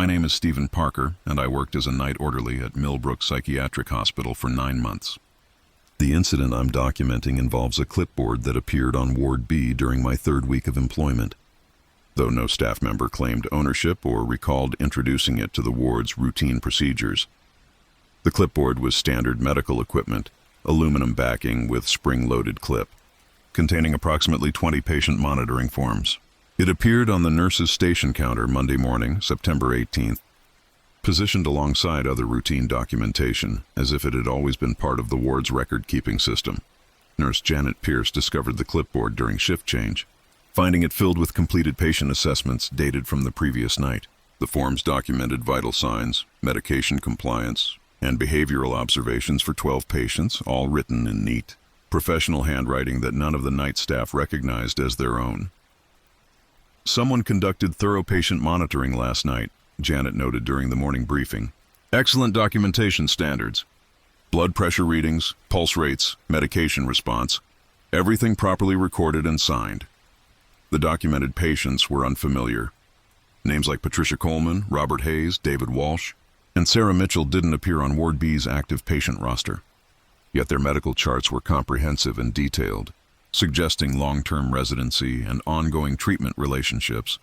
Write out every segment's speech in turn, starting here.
name is Stephen Parker, and I worked as a night orderly at Millbrook Psychiatric Hospital for 9 months. The incident I'm documenting involves a clipboard that appeared on Ward B during my 3rd week of employment. Though no staff member claimed ownership or recalled introducing it to the ward's routine procedures. The clipboard was standard medical equipment, aluminum backing with spring-loaded clip, containing approximately 20 patient monitoring forms. It appeared on the nurse's station counter Monday morning, September 18th, positioned alongside other routine documentation, as if it had always been part of the ward's record-keeping system. Nurse Janet Pierce discovered the clipboard during shift change, finding it filled with completed patient assessments dated from the previous night. The forms documented vital signs, medication compliance, and behavioral observations for 12 patients, all written in neat, professional handwriting that none of the night staff recognized as their own. "Someone conducted thorough patient monitoring last night," Janet noted during the morning briefing. "Excellent documentation standards. Blood pressure readings, pulse rates, medication response, everything properly recorded and signed. The documented patients were unfamiliar. Names like Patricia Coleman, Robert Hayes, David Walsh, and Sarah Mitchell didn't appear on Ward B's active patient roster. Yet their medical charts were comprehensive and detailed, suggesting long-term residency and ongoing treatment relationships.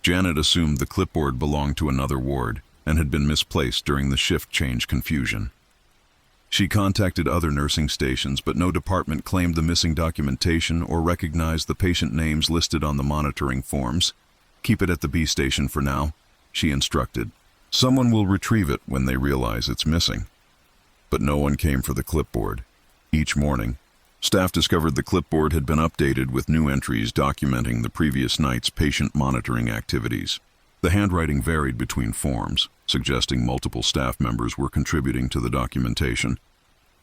Janet assumed the clipboard belonged to another ward and had been misplaced during the shift change confusion. She contacted other nursing stations, but no department claimed the missing documentation or recognized the patient names listed on the monitoring forms. "Keep it at the B station for now," she instructed. "Someone will retrieve it when they realize it's missing." But no one came for the clipboard. Each morning, staff discovered the clipboard had been updated with new entries documenting the previous night's patient monitoring activities. The handwriting varied between forms, suggesting multiple staff members were contributing to the documentation.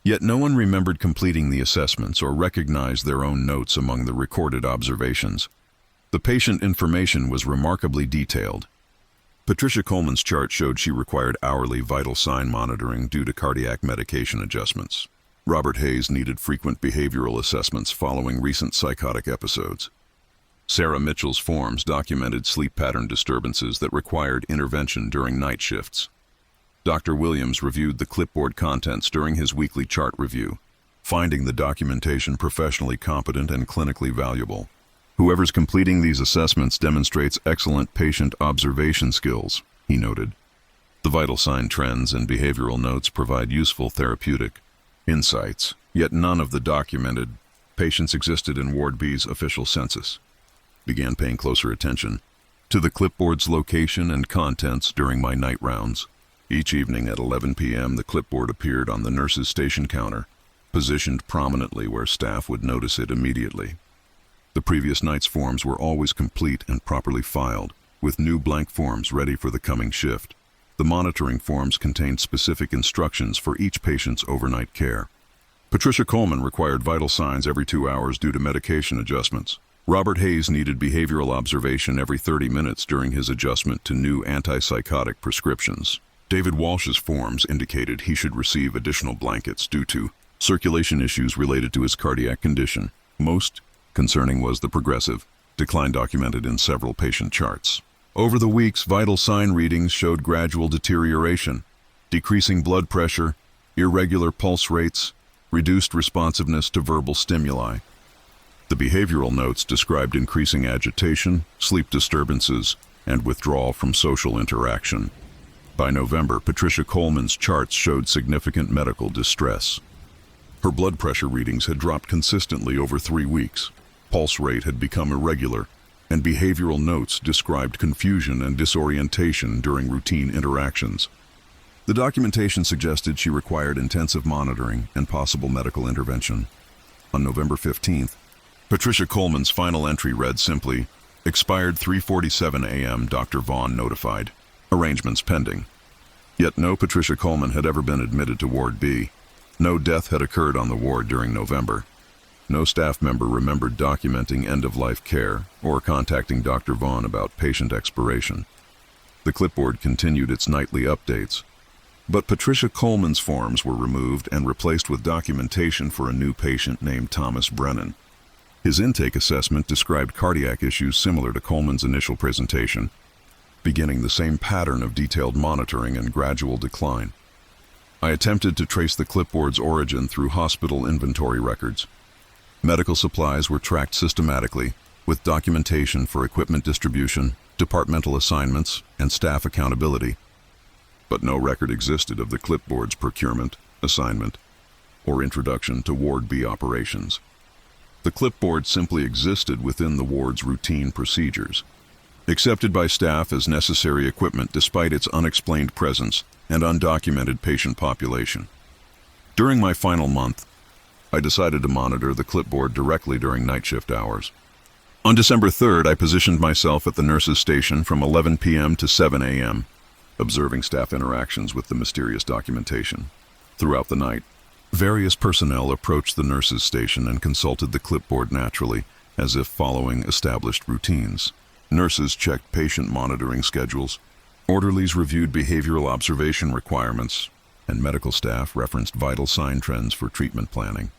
Yet no one remembered completing the assessments or recognized their own notes among the recorded observations. The patient information was remarkably detailed. Patricia Coleman's chart showed she required hourly vital sign monitoring due to cardiac medication adjustments. Robert Hayes needed frequent behavioral assessments following recent psychotic episodes. Sarah Mitchell's forms documented sleep pattern disturbances that required intervention during night shifts. Dr. Williams reviewed the clipboard contents during his weekly chart review, finding the documentation professionally competent and clinically valuable. "Whoever's completing these assessments demonstrates excellent patient observation skills," he noted. "The vital sign trends and behavioral notes provide useful therapeutic insights, yet none of the documented patients existed in Ward B's official census." Began paying closer attention to the clipboard's location and contents during my night rounds. Each evening at 11 p.m., the clipboard appeared on the nurse's station counter, positioned prominently where staff would notice it immediately. The previous night's forms were always complete and properly filed, with new blank forms ready for the coming shift. The monitoring forms contained specific instructions for each patient's overnight care. Patricia Coleman required vital signs every 2 hours due to medication adjustments. Robert Hayes needed behavioral observation every 30 minutes during his adjustment to new antipsychotic prescriptions. David Walsh's forms indicated he should receive additional blankets due to circulation issues related to his cardiac condition. Most concerning was the progressive decline documented in several patient charts. Over the weeks, vital sign readings showed gradual deterioration, decreasing blood pressure, irregular pulse rates, reduced responsiveness to verbal stimuli. The behavioral notes described increasing agitation, sleep disturbances, and withdrawal from social interaction. By November, Patricia Coleman's charts showed significant medical distress. Her blood pressure readings had dropped consistently over 3 weeks. Pulse rate had become irregular, and behavioral notes described confusion and disorientation during routine interactions. The documentation suggested she required intensive monitoring and possible medical intervention. On November 15th, Patricia Coleman's final entry read simply, "Expired 3:47 a.m., Dr. Vaughn notified. Arrangements pending." Yet no Patricia Coleman had ever been admitted to Ward B. No death had occurred on the ward during November. No staff member remembered documenting end-of-life care or contacting Dr. Vaughn about patient expiration. The clipboard continued its nightly updates, but Patricia Coleman's forms were removed and replaced with documentation for a new patient named Thomas Brennan. His intake assessment described cardiac issues similar to Coleman's initial presentation. beginning the same pattern of detailed monitoring and gradual decline. I attempted to trace the clipboard's origin through hospital inventory records. Medical supplies were tracked systematically, with documentation for equipment distribution, departmental assignments, and staff accountability. But no record existed of the clipboard's procurement, assignment, or introduction to Ward B operations. The clipboard simply existed within the ward's routine procedures, accepted by staff as necessary equipment despite its unexplained presence and undocumented patient population. During my final month, I decided to monitor the clipboard directly during night shift hours. On December 3rd, I positioned myself at the nurses' station from 11 p.m. to 7 a.m., observing staff interactions with the mysterious documentation. Throughout the night, various personnel approached the nurses' station and consulted the clipboard naturally, as if following established routines. Nurses checked patient monitoring schedules, orderlies reviewed behavioral observation requirements, and medical staff referenced vital sign trends for treatment planning.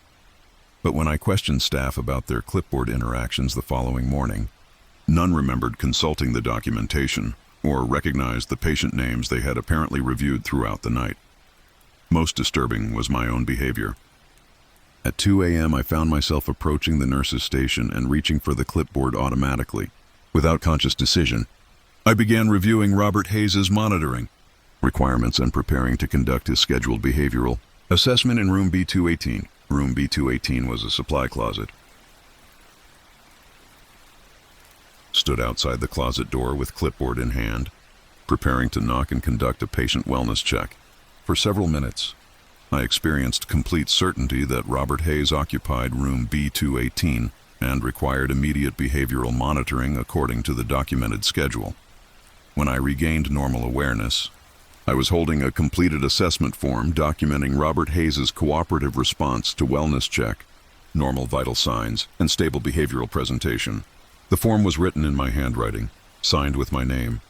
But when I questioned staff about their clipboard interactions the following morning, none remembered consulting the documentation or recognized the patient names they had apparently reviewed throughout the night. Most disturbing was my own behavior. At 2 a.m., I found myself approaching the nurses' station and reaching for the clipboard automatically. Without conscious decision, I began reviewing Robert Hayes's monitoring requirements and preparing to conduct his scheduled behavioral assessment in room B218. Room B218 was a supply closet. Stood outside the closet door with clipboard in hand, preparing to knock and conduct a patient wellness check. For several minutes, I experienced complete certainty that Robert Hayes occupied room B218 and required immediate behavioral monitoring according to the documented schedule. When I regained normal awareness, I was holding a completed assessment form documenting Robert Hayes's cooperative response to wellness check, normal vital signs, and stable behavioral presentation. The form was written in my handwriting, signed with my name,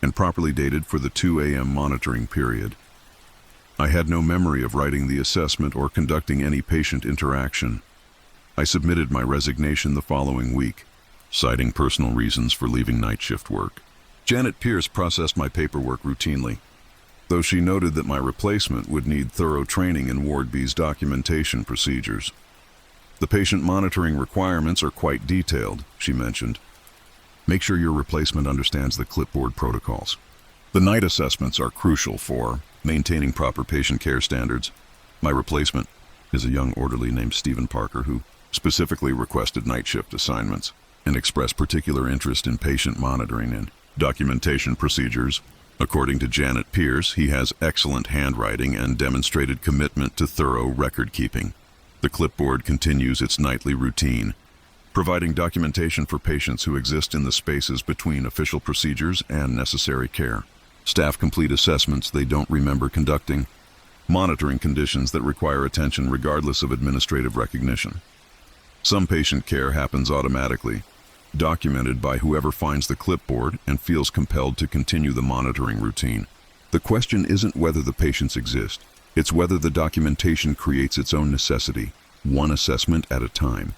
and properly dated for the 2 a.m. monitoring period. I had no memory of writing the assessment or conducting any patient interaction. I submitted my resignation the following week, citing personal reasons for leaving night shift work. Janet Pierce processed my paperwork routinely, though she noted that my replacement would need thorough training in Ward B's documentation procedures. The patient monitoring requirements are quite detailed, she mentioned. Make sure your replacement understands the clipboard protocols. The night assessments are crucial for maintaining proper patient care standards. My replacement is a young orderly named Stephen Parker who specifically requested night shift assignments and expressed particular interest in patient monitoring and documentation procedures. According to Janet Pierce, he has excellent handwriting and demonstrated commitment to thorough record keeping. The clipboard continues its nightly routine, providing documentation for patients who exist in the spaces between official procedures and necessary care. Staff complete assessments they don't remember conducting, monitoring conditions that require attention regardless of administrative recognition. Some patient care happens automatically, documented by whoever finds the clipboard and feels compelled to continue the monitoring routine. The question isn't whether the patients exist, it's whether the documentation creates its own necessity, one assessment at a time.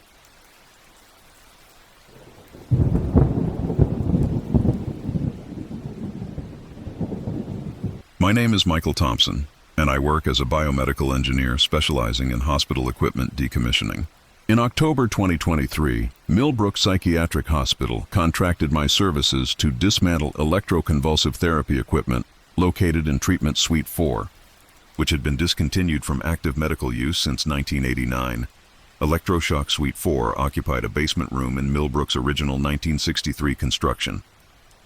My name is Michael Thompson, and I work as a biomedical engineer specializing in hospital equipment decommissioning. In October 2023, Millbrook Psychiatric Hospital contracted my services to dismantle electroconvulsive therapy equipment located in Treatment Suite 4, which had been discontinued from active medical use since 1989. Electroshock Suite 4 occupied a basement room in Millbrook's original 1963 construction.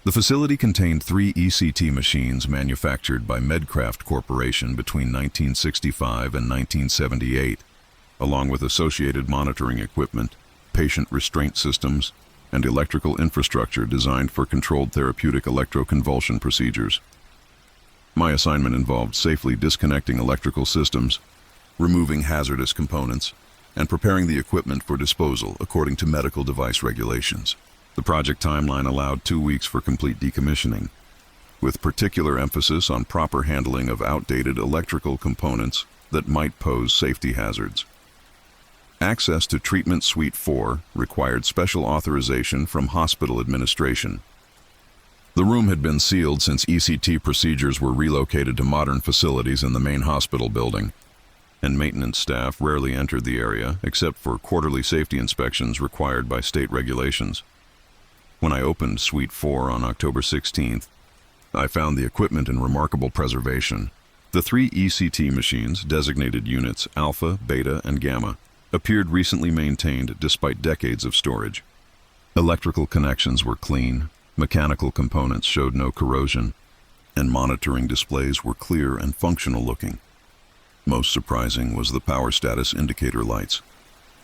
The facility contained 3 ECT machines manufactured by Medcraft Corporation between 1965 and 1978. Along with associated monitoring equipment, patient restraint systems, and electrical infrastructure designed for controlled therapeutic electroconvulsion procedures. My assignment involved safely disconnecting electrical systems, removing hazardous components, and preparing the equipment for disposal according to medical device regulations. The project timeline allowed 2 weeks for complete decommissioning, with particular emphasis on proper handling of outdated electrical components that might pose safety hazards. Access to Treatment Suite 4 required special authorization from hospital administration. The room had been sealed since ECT procedures were relocated to modern facilities in the main hospital building, and maintenance staff rarely entered the area except for quarterly safety inspections required by state regulations. When I opened Suite 4 on October 16th, I found the equipment in remarkable preservation. The 3 ECT machines, designated units Alpha, Beta, and Gamma, appeared recently maintained despite decades of storage. Electrical connections were clean, mechanical components showed no corrosion, and monitoring displays were clear and functional looking. Most surprising was the power status indicator lights,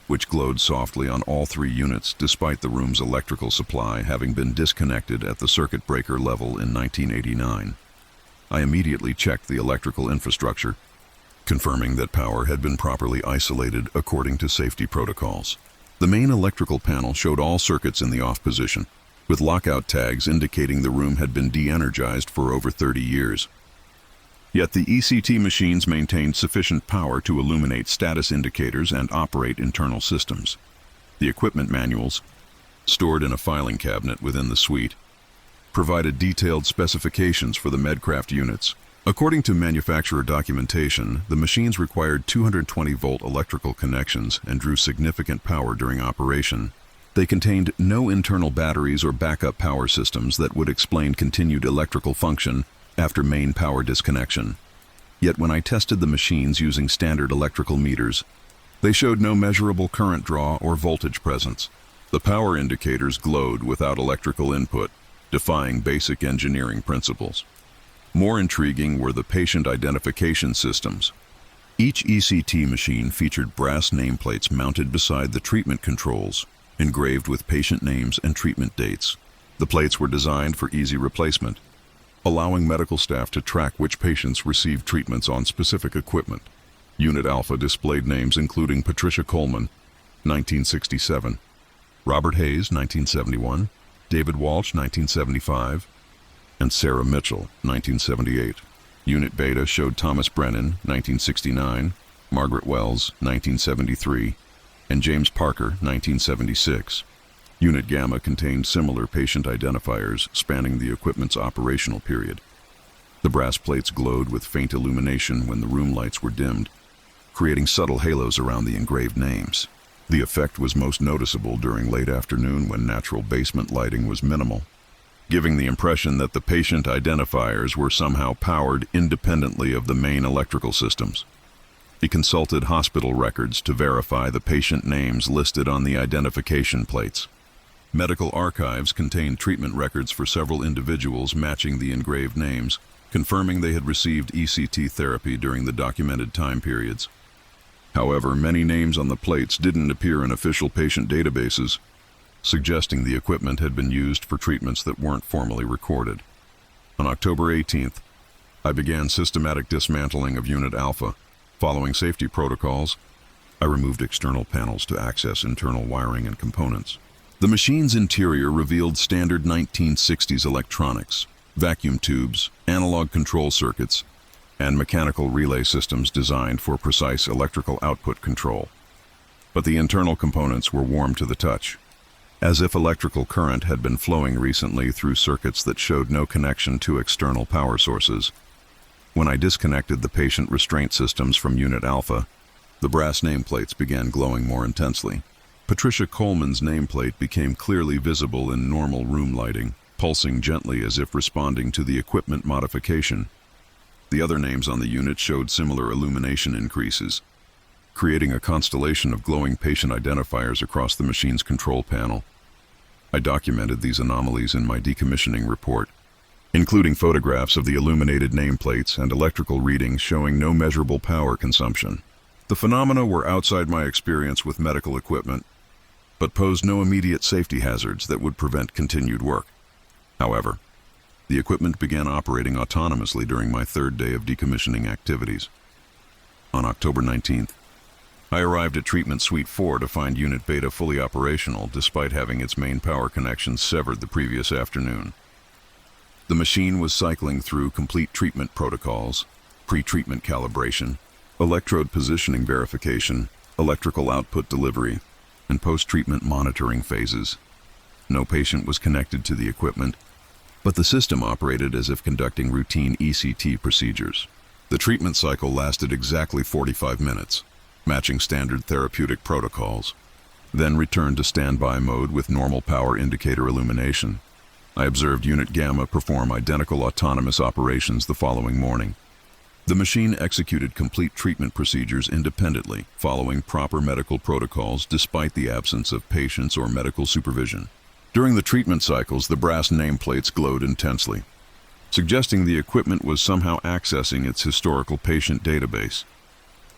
which glowed softly on all 3 units despite the room's electrical supply having been disconnected at the circuit breaker level in 1989. I immediately checked the electrical infrastructure, confirming that power had been properly isolated according to safety protocols. The main electrical panel showed all circuits in the off position, with lockout tags indicating the room had been de-energized for over 30 years. Yet the ECT machines maintained sufficient power to illuminate status indicators and operate internal systems. The equipment manuals, stored in a filing cabinet within the suite, provided detailed specifications for the Medcraft units. According to manufacturer documentation, the machines required 220-volt electrical connections and drew significant power during operation. They contained no internal batteries or backup power systems that would explain continued electrical function after main power disconnection. Yet when I tested the machines using standard electrical meters, they showed no measurable current draw or voltage presence. The power indicators glowed without electrical input, defying basic engineering principles. More intriguing were the patient identification systems. Each ECT machine featured brass nameplates mounted beside the treatment controls, engraved with patient names and treatment dates. The plates were designed for easy replacement, allowing medical staff to track which patients received treatments on specific equipment. Unit Alpha displayed names including Patricia Coleman, 1967, Robert Hayes, 1971, David Walsh, 1975, and Sarah Mitchell, 1978. Unit Beta showed Thomas Brennan, 1969, Margaret Wells, 1973, and James Parker, 1976. Unit Gamma contained similar patient identifiers spanning the equipment's operational period. The brass plates glowed with faint illumination when the room lights were dimmed, creating subtle halos around the engraved names. The effect was most noticeable during late afternoon when natural basement lighting was minimal, giving the impression that the patient identifiers were somehow powered independently of the main electrical systems. He consulted hospital records to verify the patient names listed on the identification plates. Medical archives contained treatment records for several individuals matching the engraved names, confirming they had received ECT therapy during the documented time periods. However, many names on the plates didn't appear in official patient databases, suggesting the equipment had been used for treatments that weren't formally recorded. On October 18th, I began systematic dismantling of Unit Alpha. Following safety protocols, I removed external panels to access internal wiring and components. The machine's interior revealed standard 1960s electronics, vacuum tubes, analog control circuits, and mechanical relay systems designed for precise electrical output control. But the internal components were warm to the touch, as if electrical current had been flowing recently through circuits that showed no connection to external power sources. When I disconnected the patient restraint systems from Unit Alpha, the brass nameplates began glowing more intensely. Patricia Coleman's nameplate became clearly visible in normal room lighting, pulsing gently as if responding to the equipment modification. The other names on the unit showed similar illumination increases, creating a constellation of glowing patient identifiers across the machine's control panel. I documented these anomalies in my decommissioning report, including photographs of the illuminated nameplates and electrical readings showing no measurable power consumption. The phenomena were outside my experience with medical equipment, but posed no immediate safety hazards that would prevent continued work. However, the equipment began operating autonomously during my 3rd day of decommissioning activities. On October 19th, I arrived at Treatment Suite 4 to find Unit Beta fully operational despite having its main power connections severed the previous afternoon. The machine was cycling through complete treatment protocols, pre-treatment calibration, electrode positioning verification, electrical output delivery, and post-treatment monitoring phases. No patient was connected to the equipment, but the system operated as if conducting routine ECT procedures. The treatment cycle lasted exactly 45 minutes, matching standard therapeutic protocols, then returned to standby mode with normal power indicator illumination. I observed Unit Gamma perform identical autonomous operations the following morning. The machine executed complete treatment procedures independently, following proper medical protocols despite the absence of patients or medical supervision. During the treatment cycles, the brass nameplates glowed intensely, suggesting the equipment was somehow accessing its historical patient database.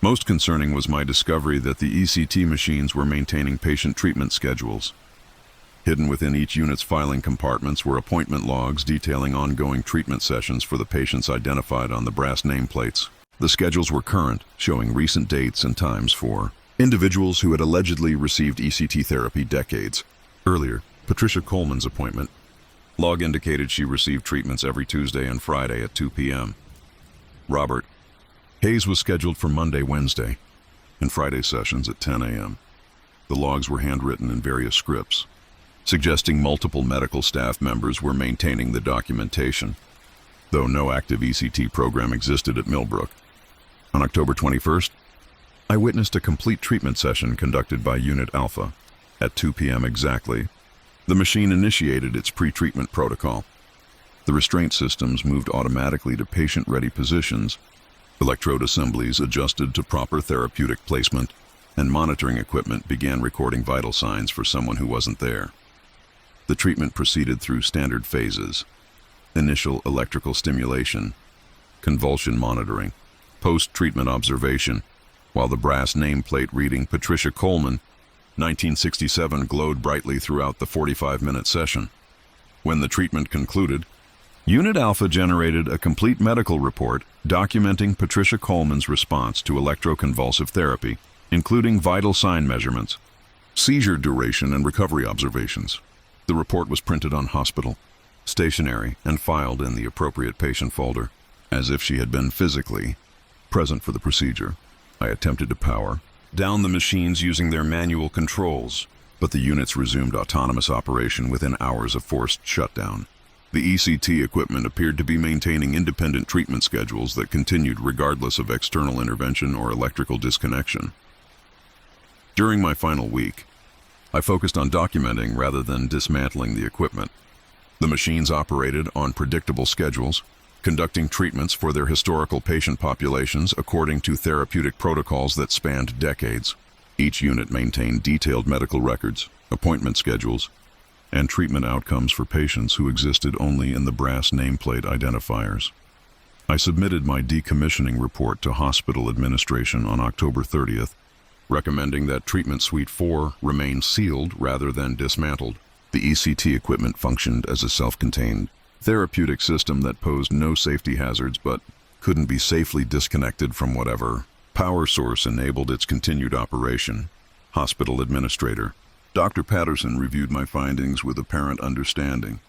Most concerning was my discovery that the ECT machines were maintaining patient treatment schedules. Hidden within each unit's filing compartments were appointment logs detailing ongoing treatment sessions for the patients identified on the brass nameplates. The schedules were current, showing recent dates and times for individuals who had allegedly received ECT therapy decades earlier. Patricia Coleman's appointment log indicated she received treatments every Tuesday and Friday at 2 p.m. Robert Hayes was scheduled for Monday, Wednesday, and Friday sessions at 10 a.m. The logs were handwritten in various scripts, suggesting multiple medical staff members were maintaining the documentation, though no active ECT program existed at Millbrook. On October 21st, I witnessed a complete treatment session conducted by Unit Alpha. At 2 p.m. exactly, the machine initiated its pre-treatment protocol. The restraint systems moved automatically to patient-ready positions, electrode assemblies adjusted to proper therapeutic placement, and monitoring equipment began recording vital signs for someone who wasn't there. The treatment proceeded through standard phases: initial electrical stimulation, convulsion monitoring, post-treatment observation, while the brass nameplate reading Patricia Coleman, 1967, glowed brightly throughout the 45-minute session. When the treatment concluded, Unit Alpha generated a complete medical report documenting Patricia Coleman's response to electroconvulsive therapy, including vital sign measurements, seizure duration, and recovery observations. The report was printed on hospital stationery and filed in the appropriate patient folder. As if she had been physically present for the procedure, I attempted to power down the machines using their manual controls, but the units resumed autonomous operation within hours of forced shutdown. The ECT equipment appeared to be maintaining independent treatment schedules that continued regardless of external intervention or electrical disconnection. During my final week, I focused on documenting rather than dismantling the equipment. The machines operated on predictable schedules, conducting treatments for their historical patient populations according to therapeutic protocols that spanned decades. Each unit maintained detailed medical records, appointment schedules, and treatment outcomes for patients who existed only in the brass nameplate identifiers. I submitted my decommissioning report to hospital administration on October 30th, recommending that Treatment Suite 4 remain sealed rather than dismantled. The ECT equipment functioned as a self-contained therapeutic system that posed no safety hazards but couldn't be safely disconnected from whatever power source enabled its continued operation. Hospital Administrator Dr. Patterson reviewed my findings with apparent understanding,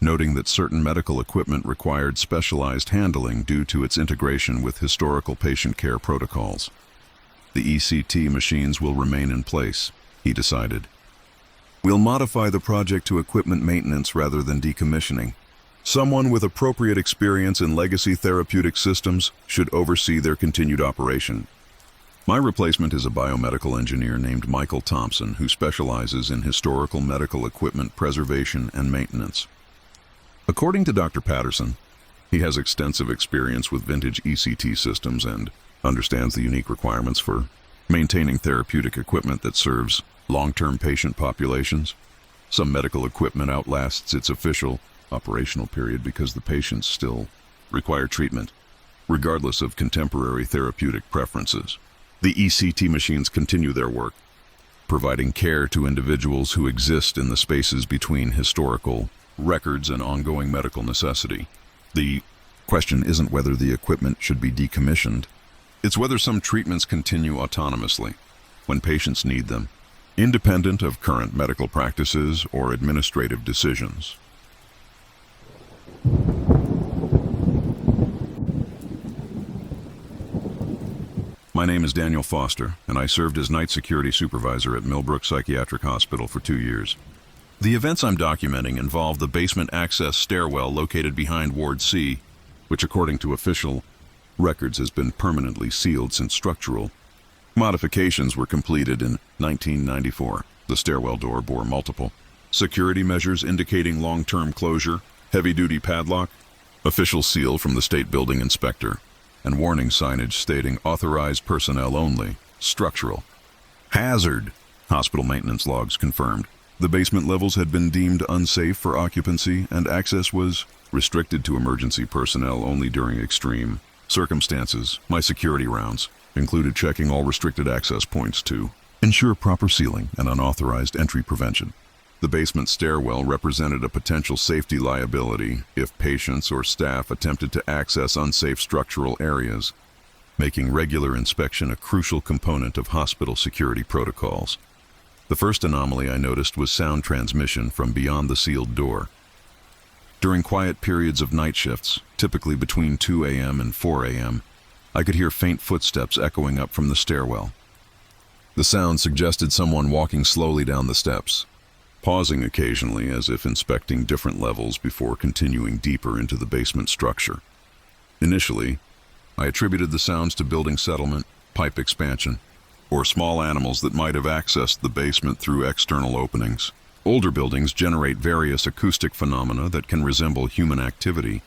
noting that certain medical equipment required specialized handling due to its integration with historical patient care protocols. The ECT machines will remain in place, he decided. We'll modify the project to equipment maintenance rather than decommissioning. Someone with appropriate experience in legacy therapeutic systems should oversee their continued operation. My replacement is a biomedical engineer named Michael Thompson, who specializes in historical medical equipment preservation and maintenance. According to Dr. Patterson, he has extensive experience with vintage ECT systems and understands the unique requirements for maintaining therapeutic equipment that serves long-term patient populations. Some medical equipment outlasts its official operational period because the patients still require treatment, regardless of contemporary therapeutic preferences. The ECT machines continue their work, providing care to individuals who exist in the spaces between historical records and ongoing medical necessity. The question isn't whether the equipment should be decommissioned. It's whether some treatments continue autonomously when patients need them, independent of current medical practices or administrative decisions. My name is Daniel Foster, and I served as night security supervisor at Millbrook Psychiatric Hospital for 2 years. The events I'm documenting involve the basement access stairwell located behind Ward C, which according to official records has been permanently sealed since structural modifications were completed in 1994. The stairwell door bore multiple security measures indicating long-term closure, heavy-duty padlock, official seal from the state building inspector, and warning signage stating authorized personnel only, structural hazard. Hospital maintenance logs confirmed the basement levels had been deemed unsafe for occupancy and access was restricted to emergency personnel only during extreme circumstances. My security rounds included checking all restricted access points to ensure proper sealing and unauthorized entry prevention. The basement stairwell represented a potential safety liability if patients or staff attempted to access unsafe structural areas, making regular inspection a crucial component of hospital security protocols. The first anomaly I noticed was sound transmission from beyond the sealed door. During quiet periods of night shifts, typically between 2 a.m. and 4 a.m., I could hear faint footsteps echoing up from the stairwell. The sound suggested someone walking slowly down the steps, pausing occasionally as if inspecting different levels before continuing deeper into the basement structure. Initially, I attributed the sounds to building settlement, pipe expansion, or small animals that might have accessed the basement through external openings. Older buildings generate various acoustic phenomena that can resemble human activity,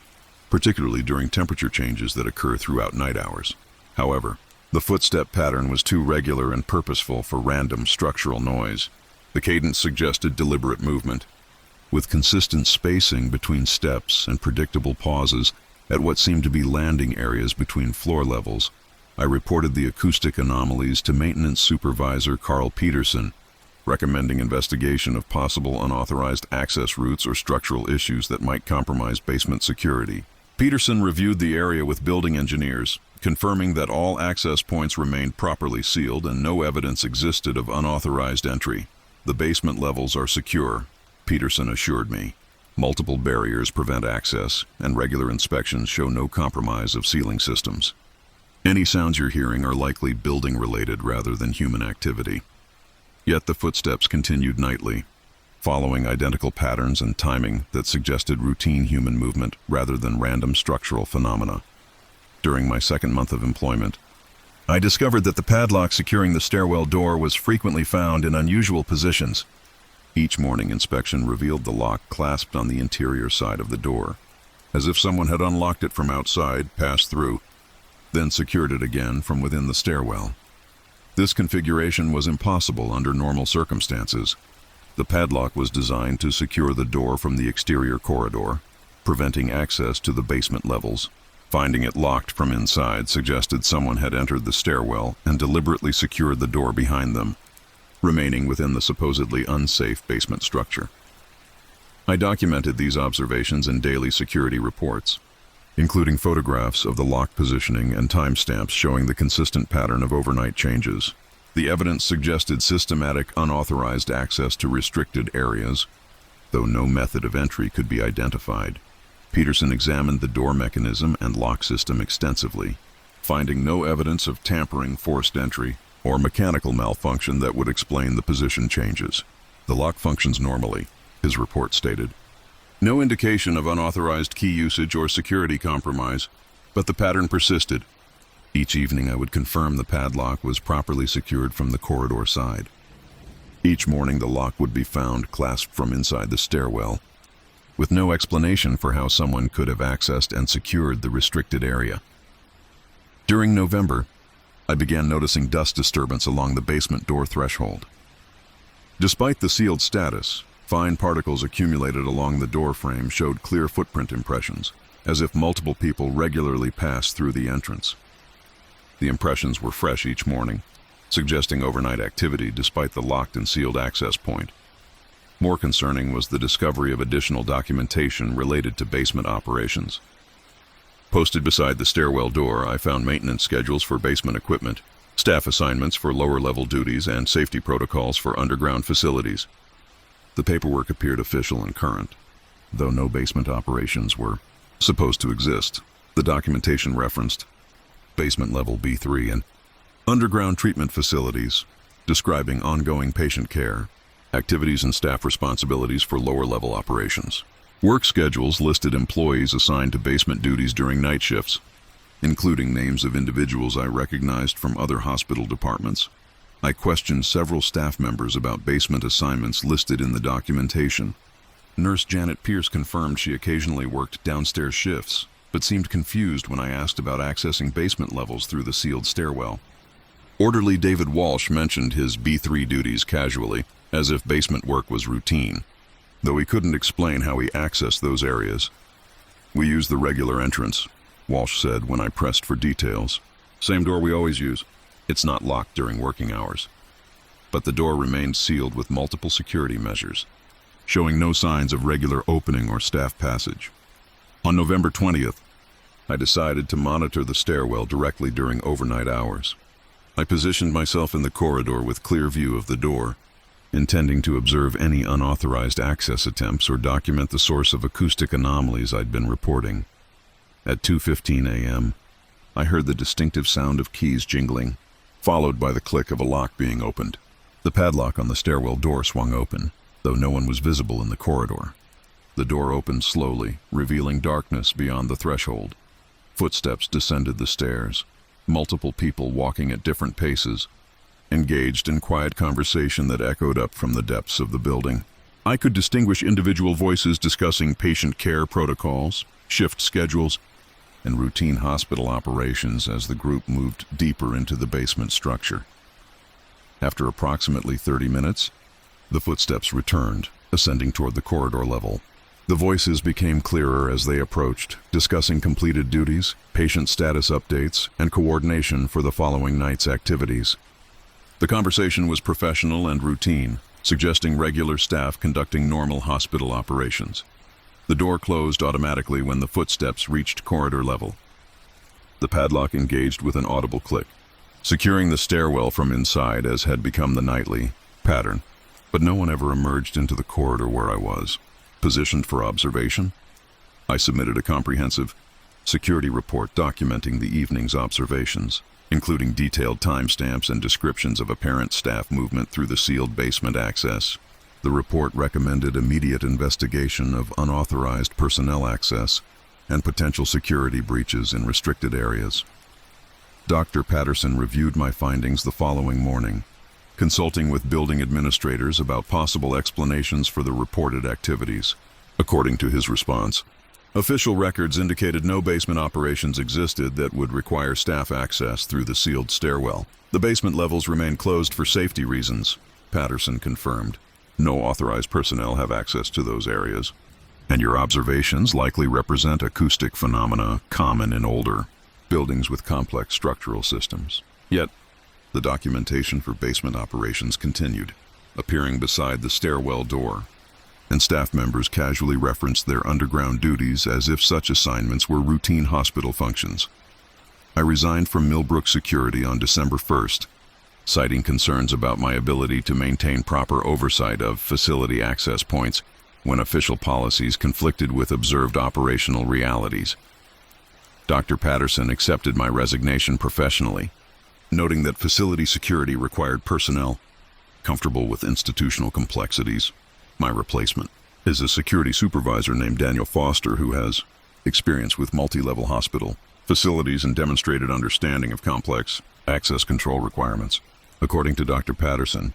particularly during temperature changes that occur throughout night hours. However, the footstep pattern was too regular and purposeful for random structural noise. The cadence suggested deliberate movement, with consistent spacing between steps and predictable pauses at what seemed to be landing areas between floor levels. I reported the acoustic anomalies to Maintenance Supervisor Carl Peterson, recommending investigation of possible unauthorized access routes or structural issues that might compromise basement security. Peterson reviewed the area with building engineers, confirming that all access points remained properly sealed and no evidence existed of unauthorized entry. The basement levels are secure, Peterson assured me. Multiple barriers prevent access, and regular inspections show no compromise of sealing systems. Any sounds you're hearing are likely building-related rather than human activity. Yet the footsteps continued nightly, following identical patterns and timing that suggested routine human movement rather than random structural phenomena. During my second month of employment, I discovered that the padlock securing the stairwell door was frequently found in unusual positions. Each morning inspection revealed the lock clasped on the interior side of the door, as if someone had unlocked it from outside, passed through, then secured it again from within the stairwell. This configuration was impossible under normal circumstances. The padlock was designed to secure the door from the exterior corridor, preventing access to the basement levels. Finding it locked from inside suggested someone had entered the stairwell and deliberately secured the door behind them, remaining within the supposedly unsafe basement structure. I documented these observations in daily security reports, including photographs of the lock positioning and timestamps showing the consistent pattern of overnight changes. The evidence suggested systematic unauthorized access to restricted areas, though no method of entry could be identified. Peterson examined the door mechanism and lock system extensively, finding no evidence of tampering, forced entry, or mechanical malfunction that would explain the position changes. The lock functions normally, his report stated. No indication of unauthorized key usage or security compromise, but the pattern persisted. Each evening I would confirm the padlock was properly secured from the corridor side. Each morning the lock would be found clasped from inside the stairwell, with no explanation for how someone could have accessed and secured the restricted area. During November, I began noticing dust disturbance along the basement door threshold. Despite the sealed status, fine particles accumulated along the door frame showed clear footprint impressions, as if multiple people regularly passed through the entrance. The impressions were fresh each morning, suggesting overnight activity despite the locked and sealed access point. More concerning was the discovery of additional documentation related to basement operations. Posted beside the stairwell door, I found maintenance schedules for basement equipment, staff assignments for lower-level duties, and safety protocols for underground facilities. The paperwork appeared official and current, though no basement operations were supposed to exist. The documentation referenced basement level B3 and underground treatment facilities, describing ongoing patient care activities and staff responsibilities for lower-level operations. Work schedules listed employees assigned to basement duties during night shifts, including names of individuals I recognized from other hospital departments. I questioned several staff members about basement assignments listed in the documentation. Nurse Janet Pierce confirmed she occasionally worked downstairs shifts, but seemed confused when I asked about accessing basement levels through the sealed stairwell. Orderly David Walsh mentioned his B3 duties casually, as if basement work was routine, though he couldn't explain how he accessed those areas. "We use the regular entrance," Walsh said when I pressed for details. "Same door we always use. It's not locked during working hours." But the door remained sealed with multiple security measures, showing no signs of regular opening or staff passage. On November 20th, I decided to monitor the stairwell directly during overnight hours. I positioned myself in the corridor with clear view of the door, intending to observe any unauthorized access attempts or document the source of acoustic anomalies I'd been reporting. At 2:15 a.m., I heard the distinctive sound of keys jingling, followed by the click of a lock being opened. The padlock on the stairwell door swung open, though no one was visible in the corridor. The door opened slowly, revealing darkness beyond the threshold. Footsteps descended the stairs, multiple people walking at different paces, engaged in quiet conversation that echoed up from the depths of the building. I could distinguish individual voices discussing patient care protocols, shift schedules, and routine hospital operations as the group moved deeper into the basement structure. After approximately 30 minutes, the footsteps returned, ascending toward the corridor level. The voices became clearer as they approached, discussing completed duties, patient status updates, and coordination for the following night's activities. The conversation was professional and routine, suggesting regular staff conducting normal hospital operations. The door closed automatically when the footsteps reached corridor level. The padlock engaged with an audible click, securing the stairwell from inside as had become the nightly pattern. But no one ever emerged into the corridor where I was. Positioned for observation, I submitted a comprehensive security report documenting the evening's observations, including detailed timestamps and descriptions of apparent staff movement through the sealed basement access. The report recommended immediate investigation of unauthorized personnel access and potential security breaches in restricted areas. Dr. Patterson reviewed my findings the following morning, consulting with building administrators about possible explanations for the reported activities. According to his response, official records indicated no basement operations existed that would require staff access through the sealed stairwell. The basement levels remain closed for safety reasons, Patterson confirmed. No authorized personnel have access to those areas, and your observations likely represent acoustic phenomena common in older buildings with complex structural systems. Yet, the documentation for basement operations continued, appearing beside the stairwell door, and staff members casually referenced their underground duties as if such assignments were routine hospital functions. I resigned from Millbrook Security on December 1st, citing concerns about my ability to maintain proper oversight of facility access points when official policies conflicted with observed operational realities. Dr. Patterson accepted my resignation professionally, noting that facility security required personnel comfortable with institutional complexities. My replacement is a security supervisor named Daniel Foster who has experience with multi-level hospital facilities and demonstrated understanding of complex access control requirements. According to Dr. Patterson,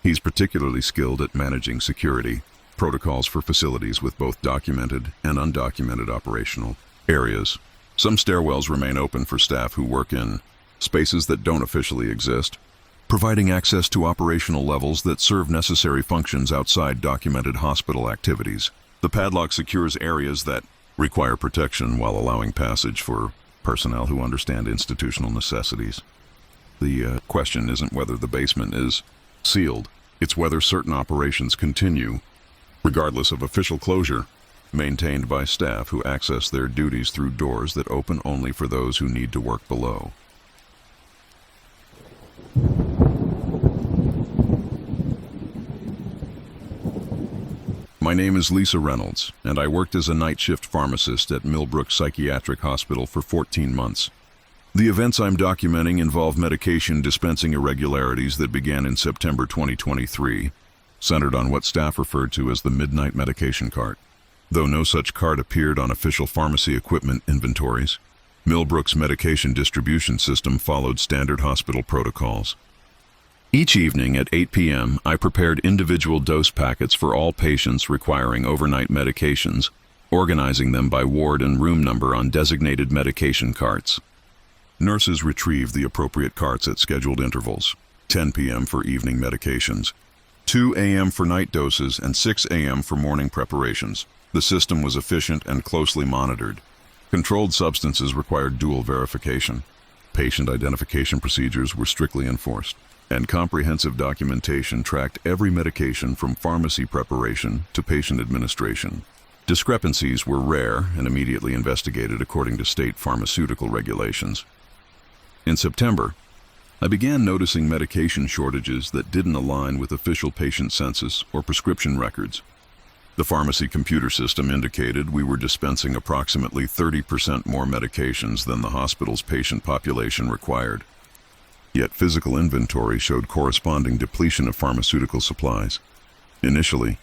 he's particularly skilled at managing security protocols for facilities with both documented and undocumented operational areas. Some stairwells remain open for staff who work in spaces that don't officially exist, providing access to operational levels that serve necessary functions outside documented hospital activities. The padlock secures areas that require protection while allowing passage for personnel who understand institutional necessities. The question isn't whether the basement is sealed, it's whether certain operations continue, regardless of official closure, maintained by staff who access their duties through doors that open only for those who need to work below. My name is Lisa Reynolds, and I worked as a night shift pharmacist at Millbrook Psychiatric Hospital for 14 months. The events I'm documenting involve medication dispensing irregularities that began in September 2023, centered on what staff referred to as the midnight medication cart. Though no such cart appeared on official pharmacy equipment inventories, Millbrook's medication distribution system followed standard hospital protocols. Each evening at 8 p.m., I prepared individual dose packets for all patients requiring overnight medications, organizing them by ward and room number on designated medication carts. Nurses retrieved the appropriate carts at scheduled intervals: 10 p.m. for evening medications, 2 a.m. for night doses, and 6 a.m. for morning preparations. The system was efficient and closely monitored. Controlled substances required dual verification. Patient identification procedures were strictly enforced, and comprehensive documentation tracked every medication from pharmacy preparation to patient administration. Discrepancies were rare and immediately investigated according to state pharmaceutical regulations. In September, I began noticing medication shortages that didn't align with official patient census or prescription records. The pharmacy computer system indicated we were dispensing approximately 30% more medications than the hospital's patient population required. Yet physical inventory showed corresponding depletion of pharmaceutical supplies. Initially,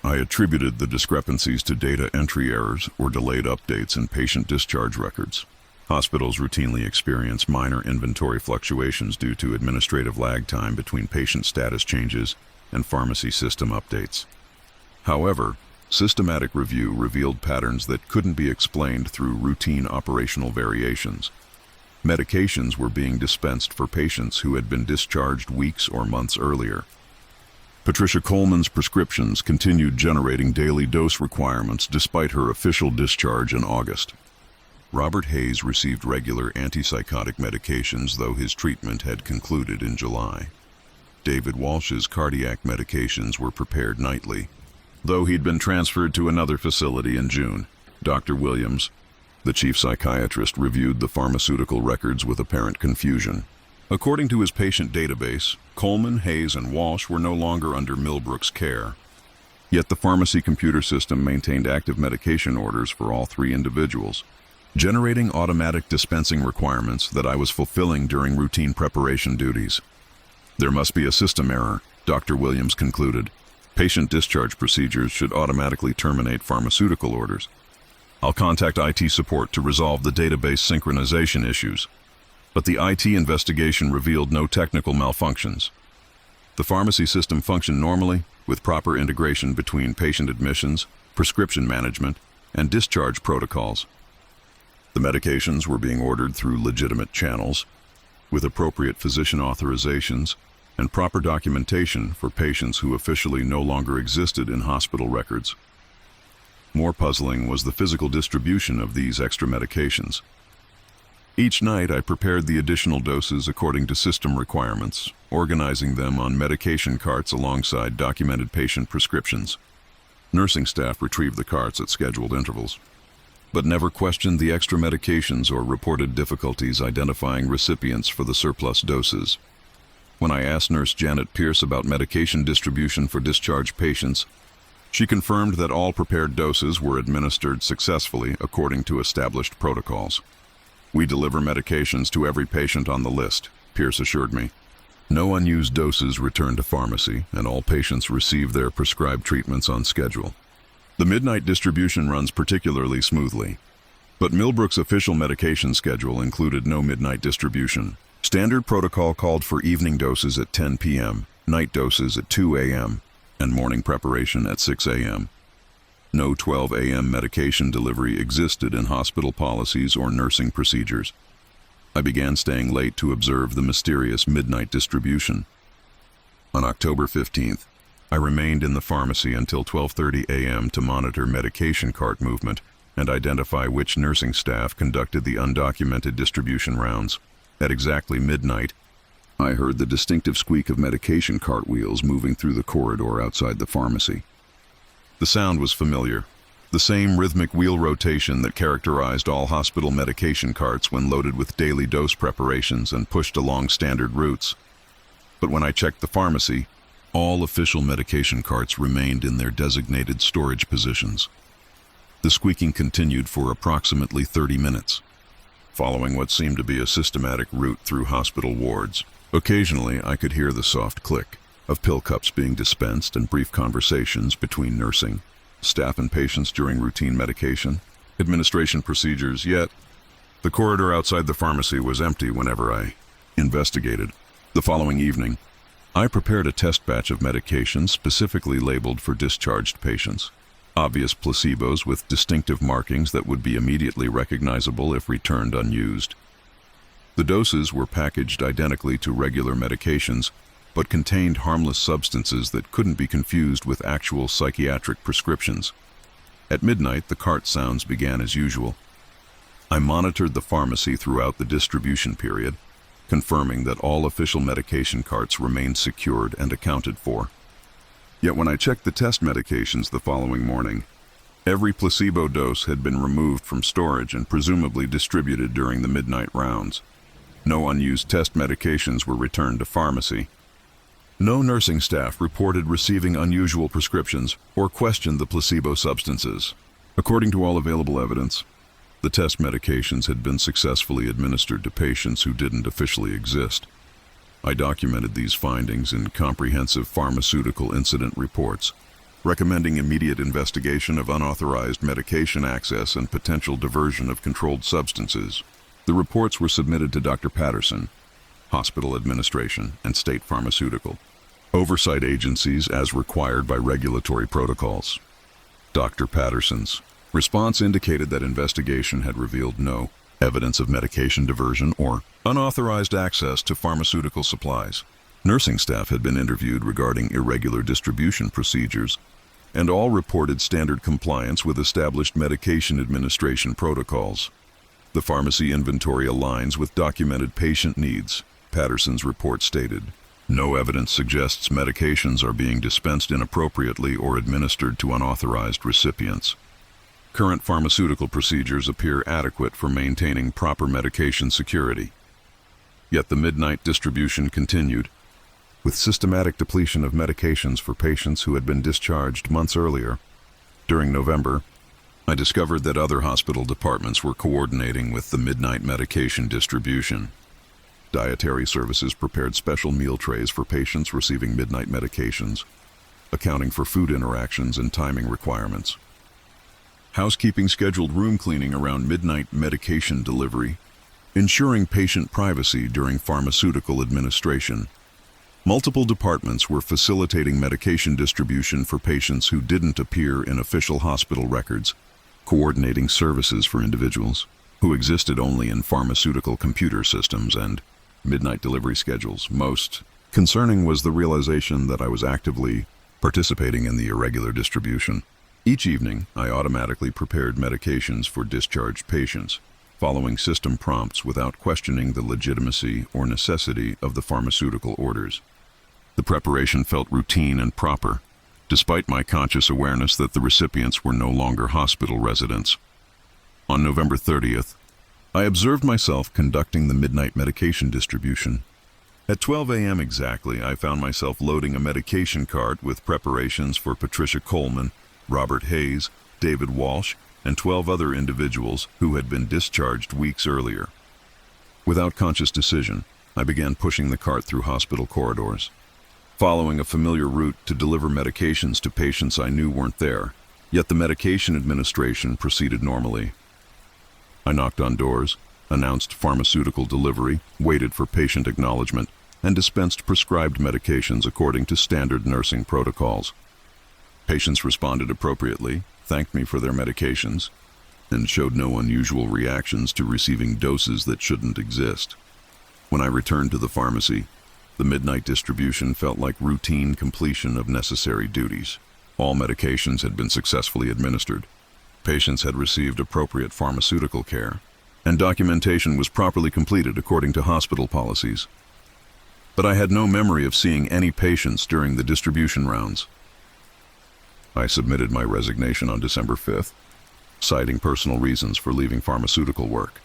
I attributed the discrepancies to data entry errors or delayed updates in patient discharge records. Hospitals routinely experience minor inventory fluctuations due to administrative lag time between patient status changes and pharmacy system updates. However, systematic review revealed patterns that couldn't be explained through routine operational variations. Medications were being dispensed for patients who had been discharged weeks or months earlier. Patricia Coleman's prescriptions continued generating daily dose requirements despite her official discharge in August. Robert Hayes received regular antipsychotic medications, though his treatment had concluded in July. David Walsh's cardiac medications were prepared nightly, though he'd been transferred to another facility in June. Dr. Williams, the chief psychiatrist, reviewed the pharmaceutical records with apparent confusion. According to his patient database, Coleman, Hayes, and Walsh were no longer under Millbrook's care. Yet the pharmacy computer system maintained active medication orders for all three individuals, generating automatic dispensing requirements that I was fulfilling during routine preparation duties. There must be a system error, Dr. Williams concluded. Patient discharge procedures should automatically terminate pharmaceutical orders. I'll contact IT support to resolve the database synchronization issues. But the IT investigation revealed no technical malfunctions. The pharmacy system functioned normally, with proper integration between patient admissions, prescription management, and discharge protocols. The medications were being ordered through legitimate channels, with appropriate physician authorizations and proper documentation for patients who officially no longer existed in hospital records. More puzzling was the physical distribution of these extra medications. Each night I prepared the additional doses according to system requirements, organizing them on medication carts alongside documented patient prescriptions. Nursing staff retrieved the carts at scheduled intervals, but never questioned the extra medications or reported difficulties identifying recipients for the surplus doses. When I asked Nurse Janet Pierce about medication distribution for discharged patients, she confirmed that all prepared doses were administered successfully according to established protocols. "We deliver medications to every patient on the list," Pierce assured me. No unused doses returned to pharmacy, and all patients receive their prescribed treatments on schedule. The midnight distribution runs particularly smoothly, but Millbrook's official medication schedule included no midnight distribution. Standard protocol called for evening doses at 10 p.m., night doses at 2 a.m., and morning preparation at 6 a.m. No 12 a.m. medication delivery existed in hospital policies or nursing procedures. I began staying late to observe the mysterious midnight distribution. On October 15th, I remained in the pharmacy until 12:30 a.m. to monitor medication cart movement and identify which nursing staff conducted the undocumented distribution rounds. At exactly midnight, I heard the distinctive squeak of medication cart wheels moving through the corridor outside the pharmacy. The sound was familiar, the same rhythmic wheel rotation that characterized all hospital medication carts when loaded with daily dose preparations and pushed along standard routes. But when I checked the pharmacy, all official medication carts remained in their designated storage positions. The squeaking continued for approximately 30 minutes, following what seemed to be a systematic route through hospital wards. Occasionally, I could hear the soft click, of pill cups being dispensed and brief conversations between nursing, staff and patients during routine medication administration procedures. Yet, the corridor outside the pharmacy was empty whenever I investigated. The following evening, I prepared a test batch of medications specifically labeled for discharged patients. Obvious placebos with distinctive markings that would be immediately recognizable if returned unused. The doses were packaged identically to regular medications, but contained harmless substances that couldn't be confused with actual psychiatric prescriptions. At midnight, the cart sounds began as usual. I monitored the pharmacy throughout the distribution period, confirming that all official medication carts remained secured and accounted for. Yet when I checked the test medications the following morning, every placebo dose had been removed from storage and presumably distributed during the midnight rounds. No unused test medications were returned to pharmacy. No nursing staff reported receiving unusual prescriptions or questioned the placebo substances. According to all available evidence, the test medications had been successfully administered to patients who didn't officially exist. I documented these findings in comprehensive pharmaceutical incident reports, recommending immediate investigation of unauthorized medication access and potential diversion of controlled substances. The reports were submitted to Dr. Patterson, hospital administration, and state pharmaceutical oversight agencies as required by regulatory protocols. Dr. Patterson's response indicated that investigation had revealed no evidence of medication diversion or unauthorized access to pharmaceutical supplies. Nursing staff had been interviewed regarding irregular distribution procedures, and all reported standard compliance with established medication administration protocols. The pharmacy inventory aligns with documented patient needs, Patterson's report stated. No evidence suggests medications are being dispensed inappropriately or administered to unauthorized recipients. Current pharmaceutical procedures appear adequate for maintaining proper medication security. Yet the midnight distribution continued, with systematic depletion of medications for patients who had been discharged months earlier. During November, I discovered that other hospital departments were coordinating with the midnight medication distribution. Dietary services prepared special meal trays for patients receiving midnight medications, accounting for food interactions and timing requirements. Housekeeping scheduled room cleaning around midnight medication delivery, ensuring patient privacy during pharmaceutical administration. Multiple departments were facilitating medication distribution for patients who didn't appear in official hospital records, coordinating services for individuals who existed only in pharmaceutical computer systems and midnight delivery schedules. Most concerning was the realization that I was actively participating in the irregular distribution. Each evening, I automatically prepared medications for discharged patients, following system prompts without questioning the legitimacy or necessity of the pharmaceutical orders. The preparation felt routine and proper, despite my conscious awareness that the recipients were no longer hospital residents. On November 30th, I observed myself conducting the midnight medication distribution. At 12 a.m. exactly, I found myself loading a medication cart with preparations for Patricia Coleman, Robert Hayes, David Walsh, and 12 other individuals who had been discharged weeks earlier. Without conscious decision, I began pushing the cart through hospital corridors, following a familiar route to deliver medications to patients I knew weren't there, yet the medication administration proceeded normally. I knocked on doors, announced pharmaceutical delivery, waited for patient acknowledgement, and dispensed prescribed medications according to standard nursing protocols. Patients responded appropriately, thanked me for their medications, and showed no unusual reactions to receiving doses that shouldn't exist. When I returned to the pharmacy, the midnight distribution felt like routine completion of necessary duties. All medications had been successfully administered. Patients had received appropriate pharmaceutical care, and documentation was properly completed according to hospital policies. But I had no memory of seeing any patients during the distribution rounds. I submitted my resignation on December 5th, citing personal reasons for leaving pharmaceutical work.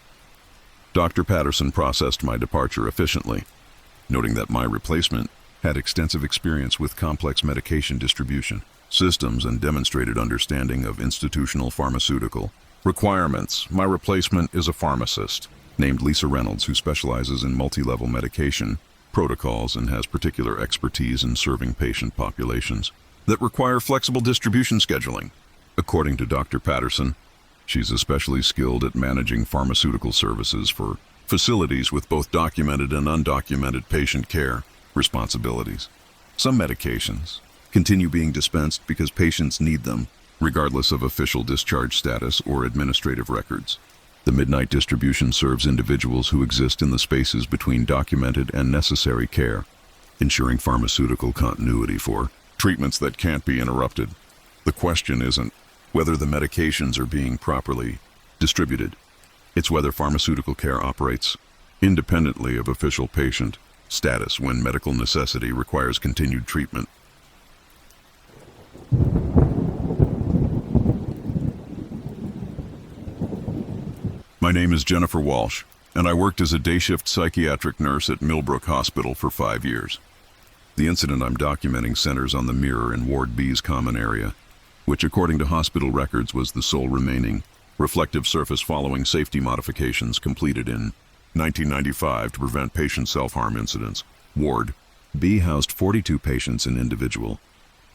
Dr. Patterson processed my departure efficiently, noting that my replacement had extensive experience with complex medication distribution systems and demonstrated understanding of institutional pharmaceutical requirements. My replacement is a pharmacist named Lisa Reynolds, who specializes in multi-level medication protocols and has particular expertise in serving patient populations that require flexible distribution scheduling. According to Dr. Patterson, she's especially skilled at managing pharmaceutical services for facilities with both documented and undocumented patient care responsibilities. Some medications continue being dispensed because patients need them, regardless of official discharge status or administrative records. The midnight distribution serves individuals who exist in the spaces between documented and necessary care, ensuring pharmaceutical continuity for treatments that can't be interrupted. The question isn't whether the medications are being properly distributed. It's whether pharmaceutical care operates independently of official patient status when medical necessity requires continued treatment. My name is Jennifer Walsh, and I worked as a day shift psychiatric nurse at Millbrook Hospital for 5 years. The incident I'm documenting centers on the mirror in Ward B's common area, which according to hospital records was the sole remaining reflective surface following safety modifications completed in 1995 to prevent patient self-harm incidents. Ward B housed 42 patients in individual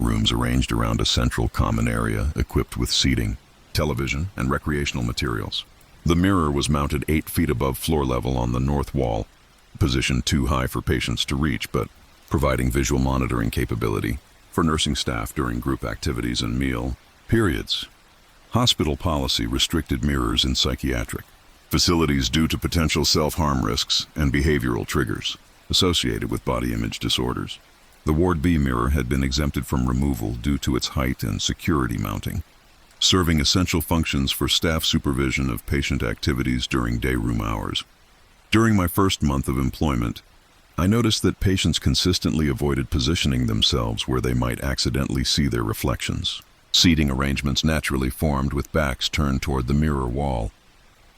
rooms arranged around a central common area equipped with seating, television, and recreational materials. The mirror was mounted 8 feet above floor level on the north wall, positioned too high for patients to reach, but providing visual monitoring capability for nursing staff during group activities and meal periods. Hospital policy restricted mirrors in psychiatric facilities due to potential self-harm risks and behavioral triggers associated with body image disorders. The Ward B mirror had been exempted from removal due to its height and security mounting, serving essential functions for staff supervision of patient activities during day room hours. During my first month of employment, I noticed that patients consistently avoided positioning themselves where they might accidentally see their reflections. Seating arrangements naturally formed with backs turned toward the mirror wall,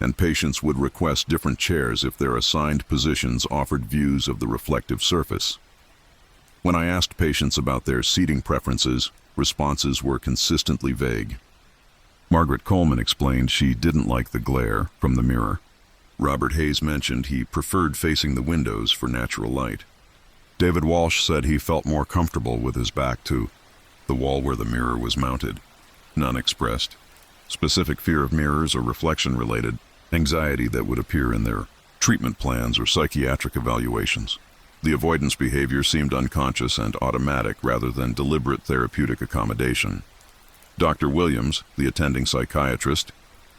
and patients would request different chairs if their assigned positions offered views of the reflective surface. When I asked patients about their seating preferences, responses were consistently vague. Margaret Coleman explained she didn't like the glare from the mirror. Robert Hayes mentioned he preferred facing the windows for natural light. David Walsh said he felt more comfortable with his back to the wall where the mirror was mounted. None expressed specific fear of mirrors or reflection-related anxiety that would appear in their treatment plans or psychiatric evaluations. The avoidance behavior seemed unconscious and automatic rather than deliberate therapeutic accommodation. Dr. Williams, the attending psychiatrist,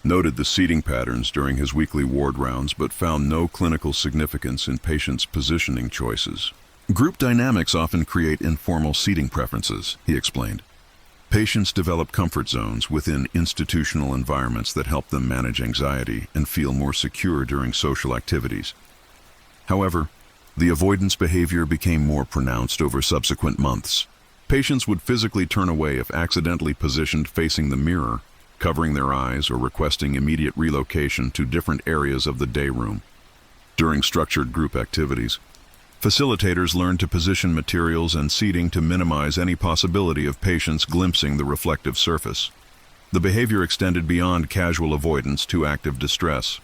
noted the seating patterns during his weekly ward rounds but found no clinical significance in patients' positioning choices. Group dynamics often create informal seating preferences, he explained. Patients develop comfort zones within institutional environments that help them manage anxiety and feel more secure during social activities. However, the avoidance behavior became more pronounced over subsequent months. Patients would physically turn away if accidentally positioned facing the mirror, covering their eyes or requesting immediate relocation to different areas of the day room. During structured group activities, facilitators learned to position materials and seating to minimize any possibility of patients glimpsing the reflective surface. The behavior extended beyond casual avoidance to active distress.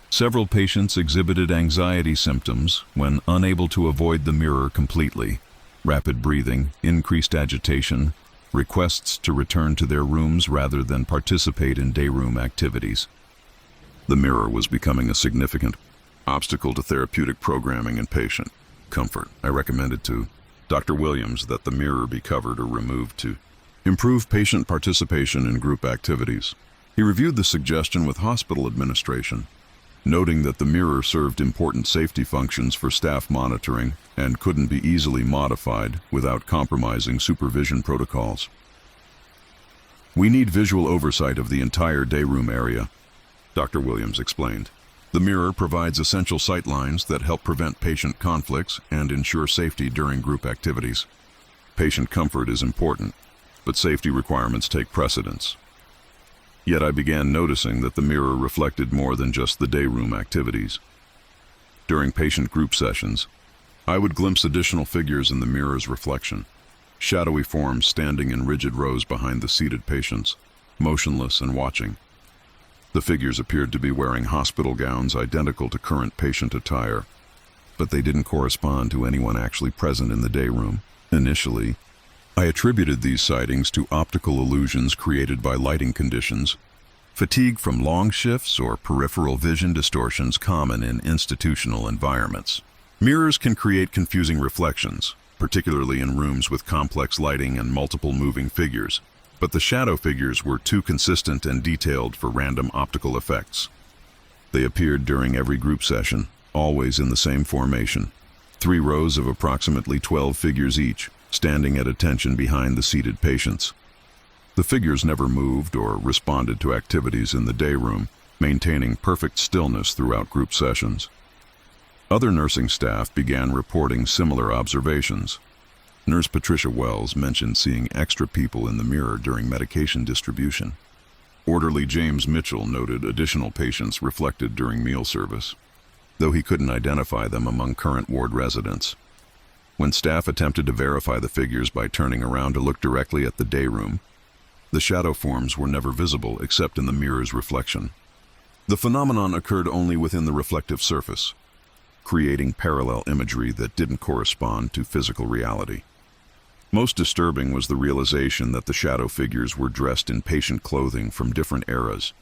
Several patients exhibited anxiety symptoms when unable to avoid the mirror completely. Rapid breathing, increased agitation, requests to return to their rooms rather than participate in day room activities. The mirror was becoming a significant obstacle to therapeutic programming and patient comfort. I recommended to Dr. Williams that the mirror be covered or removed to improve patient participation in group activities. He reviewed the suggestion with hospital administration, noting that the mirror served important safety functions for staff monitoring and couldn't be easily modified without compromising supervision protocols. We need visual oversight of the entire day room area, Dr. Williams explained. The mirror provides essential sight lines that help prevent patient conflicts and ensure safety during group activities. Patient comfort is important, but safety requirements take precedence. Yet I began noticing that the mirror reflected more than just the day room activities. During patient group sessions, I would glimpse additional figures in the mirror's reflection, shadowy forms standing in rigid rows behind the seated patients, motionless and watching. The figures appeared to be wearing hospital gowns identical to current patient attire. but they didn't correspond to anyone actually present in the day room. Initially, I attributed these sightings to optical illusions created by lighting conditions, fatigue from long shifts, or peripheral vision distortions common in institutional environments. Mirrors can create confusing reflections, particularly in rooms with complex lighting and multiple moving figures, but the shadow figures were too consistent and detailed for random optical effects. They appeared during every group session, always in the same formation, 3 rows of approximately 12 figures each, standing at attention behind the seated patients. The figures never moved or responded to activities in the day room, maintaining perfect stillness throughout group sessions. Other nursing staff began reporting similar observations. Nurse Patricia Wells mentioned seeing extra people in the mirror during medication distribution. Orderly James Mitchell noted additional patients reflected during meal service, though he couldn't identify them among current ward residents. When staff attempted to verify the figures by turning around to look directly at the day room, the shadow forms were never visible except in the mirror's reflection. The phenomenon occurred only within the reflective surface, creating parallel imagery that didn't correspond to physical reality. Most disturbing was the realization that the shadow figures were dressed in patient clothing from different eras.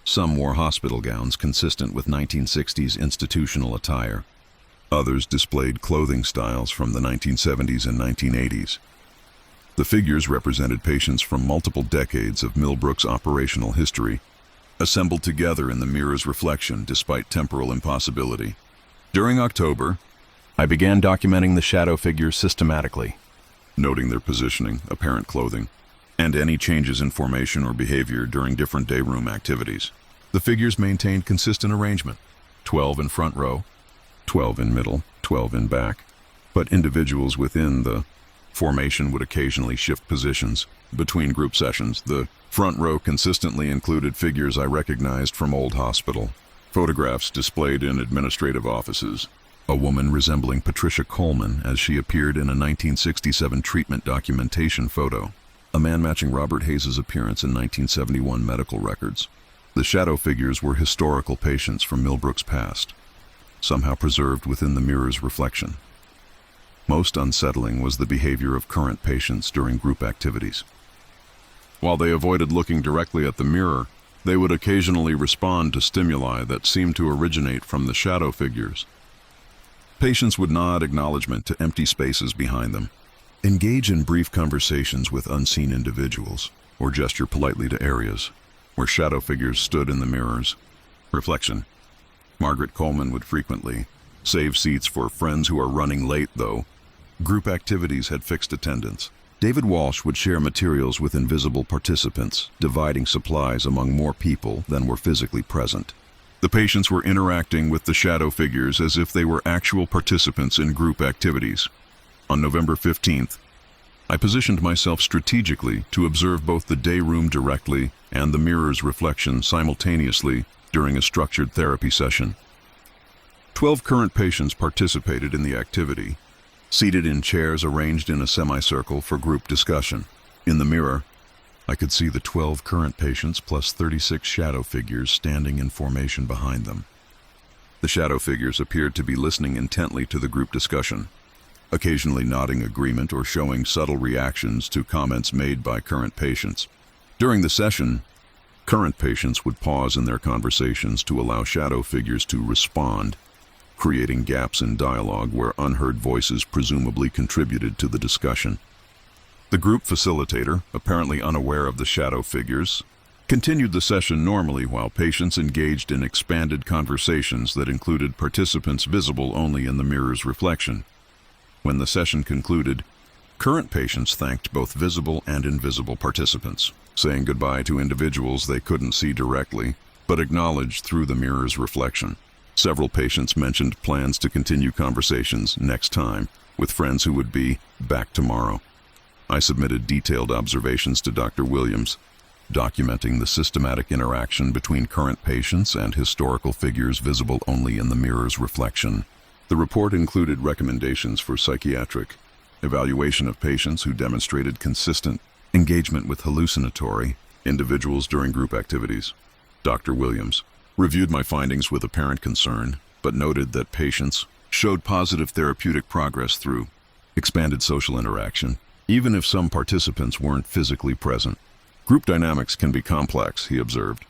Some wore hospital gowns consistent with 1960s institutional attire. Others displayed clothing styles from the 1970s and 1980s. The figures represented patients from multiple decades of Millbrook's operational history, assembled together in the mirror's reflection despite temporal impossibility. During October, I began documenting the shadow figures systematically, noting their positioning, apparent clothing, and any changes in formation or behavior during different day room activities. The figures maintained consistent arrangement, 12 in front row, 12 in middle, 12 in back, but individuals within the formation would occasionally shift positions. Between group sessions, the front row consistently included figures I recognized from old hospital. Photographs displayed in administrative offices. A woman resembling Patricia Coleman as she appeared in a 1967 treatment documentation photo. A man matching Robert Hayes' appearance in 1971 medical records. The shadow figures were historical patients from Millbrook's past, somehow preserved within the mirror's reflection. Most unsettling was the behavior of current patients during group activities. While they avoided looking directly at the mirror, they would occasionally respond to stimuli that seemed to originate from the shadow figures. Patients would nod acknowledgement to empty spaces behind them, engage in brief conversations with unseen individuals, or gesture politely to areas where shadow figures stood in the mirror's reflection. Margaret Coleman would frequently save seats for friends who are running late, though group activities had fixed attendance. David Walsh would share materials with invisible participants, dividing supplies among more people than were physically present. The patients were interacting with the shadow figures as if they were actual participants in group activities. On November 15th, I positioned myself strategically to observe both the day room directly and the mirror's reflection simultaneously during a structured therapy session. 12 current patients participated in the activity, seated in chairs arranged in a semicircle for group discussion. In the mirror, I could see the 12 current patients plus 36 shadow figures standing in formation behind them. The shadow figures appeared to be listening intently to the group discussion, occasionally nodding agreement or showing subtle reactions to comments made by current patients. During the session, current patients would pause in their conversations to allow shadow figures to respond, creating gaps in dialogue where unheard voices presumably contributed to the discussion. The group facilitator, apparently unaware of the shadow figures, continued the session normally while patients engaged in expanded conversations that included participants visible only in the mirror's reflection. When the session concluded, current patients thanked both visible and invisible participants, saying goodbye to individuals they couldn't see directly, but acknowledged through the mirror's reflection. Several patients mentioned plans to continue conversations next time with friends who would be back tomorrow. I submitted detailed observations to Dr. Williams, documenting the systematic interaction between current patients and historical figures visible only in the mirror's reflection. The report included recommendations for psychiatric evaluation of patients who demonstrated consistent engagement with hallucinatory individuals during group activities. Dr. Williams reviewed my findings with apparent concern, but noted that patients showed positive therapeutic progress through expanded social interaction, even if some participants weren't physically present. Group dynamics can be complex, he observed.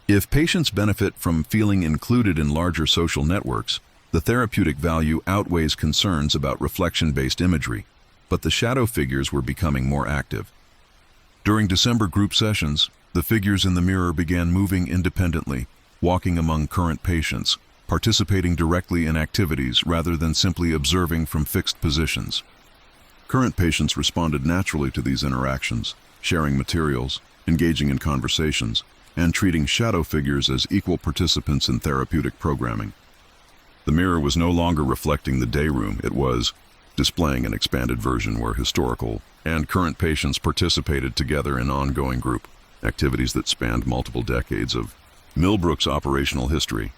If patients benefit from feeling included in larger social networks, the therapeutic value outweighs concerns about reflection-based imagery, but the shadow figures were becoming more active. During December group sessions, the figures in the mirror began moving independently, walking among current patients, participating directly in activities rather than simply observing from fixed positions. Current patients responded naturally to these interactions, sharing materials, engaging in conversations, and treating shadow figures as equal participants in therapeutic programming. The mirror was no longer reflecting the day room, it was displaying an expanded version where historical and current patients participated together in ongoing group activities that spanned multiple decades of Millbrook's operational history.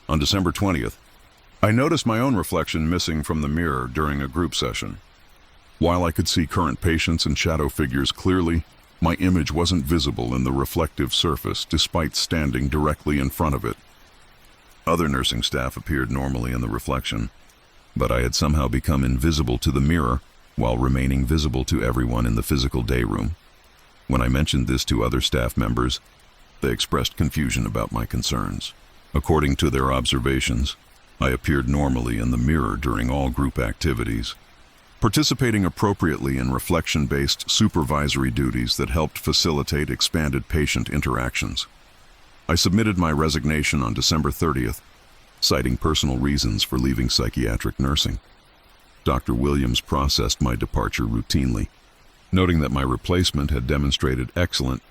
On December 20th, I noticed my own reflection missing from the mirror during a group session. While I could see current patients and shadow figures clearly, my image wasn't visible in the reflective surface despite standing directly in front of it. Other nursing staff appeared normally in the reflection, but I had somehow become invisible to the mirror while remaining visible to everyone in the physical day room. When I mentioned this to other staff members, they expressed confusion about my concerns. According to their observations, I appeared normally in the mirror during all group activities, participating appropriately in reflection-based supervisory duties that helped facilitate expanded patient interactions. I submitted my resignation on December 30th, citing personal reasons for leaving psychiatric nursing. Dr. Williams processed my departure routinely, noting that my replacement had demonstrated excellent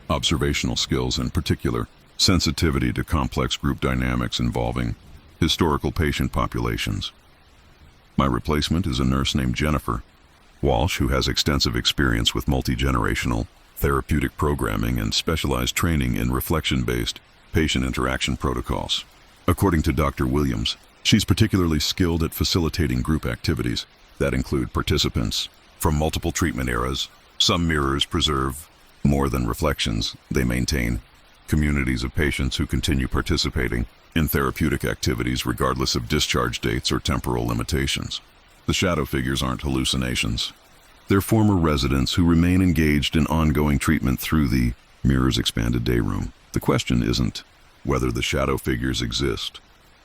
observational skills, in particular sensitivity to complex group dynamics involving historical patient populations. My replacement is a nurse named Jennifer Walsh, who has extensive experience with multi-generational therapeutic programming and specialized training in reflection-based patient interaction protocols. According to Dr. Williams, she's particularly skilled at facilitating group activities that include participants from multiple treatment eras. Some mirrors preserve more than reflections. They maintain communities of patients who continue participating in therapeutic activities regardless of discharge dates or temporal limitations. The shadow figures aren't hallucinations. They're former residents who remain engaged in ongoing treatment through the mirror's expanded day room. The question isn't whether the shadow figures exist.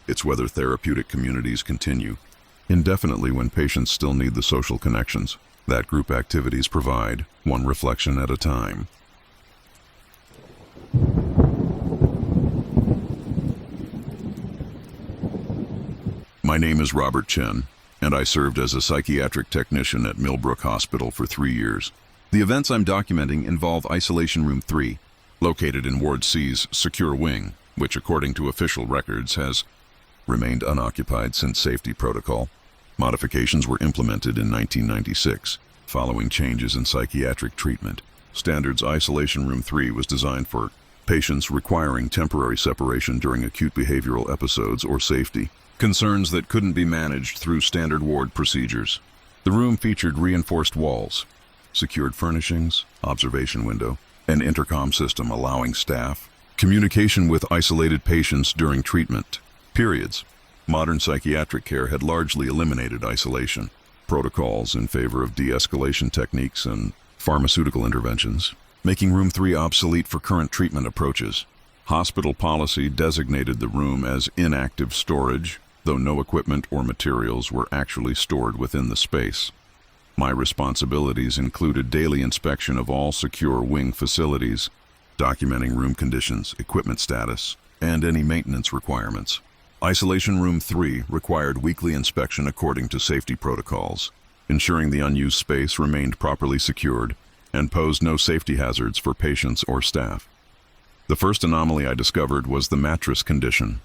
It's whether therapeutic communities continue indefinitely when patients still need the social connections that group activities provide, one reflection at a time. My name is Robert Chen, and I served as a psychiatric technician at Millbrook Hospital for 3 years. The events I'm documenting involve Isolation Room 3, located in Ward C's secure wing, which according to official records has remained unoccupied since safety protocol. Modifications were implemented in 1996, following changes in psychiatric treatment. Standards Isolation Room 3 was designed for patients requiring temporary separation during acute behavioral episodes or safety concerns that couldn't be managed through standard ward procedures. The room featured reinforced walls, secured furnishings, observation window, an intercom system allowing staff communication with isolated patients during treatment periods. Modern psychiatric care had largely eliminated isolation protocols in favor of de-escalation techniques and pharmaceutical interventions, making Room 3 obsolete for current treatment approaches. Hospital policy designated the room as inactive storage, though no equipment or materials were actually stored within the space. My responsibilities included daily inspection of all secure wing facilities, documenting room conditions, equipment status, and any maintenance requirements. Isolation Room 3 required weekly inspection according to safety protocols, ensuring the unused space remained properly secured and posed no safety hazards for patients or staff. The first anomaly I discovered was the mattress condition.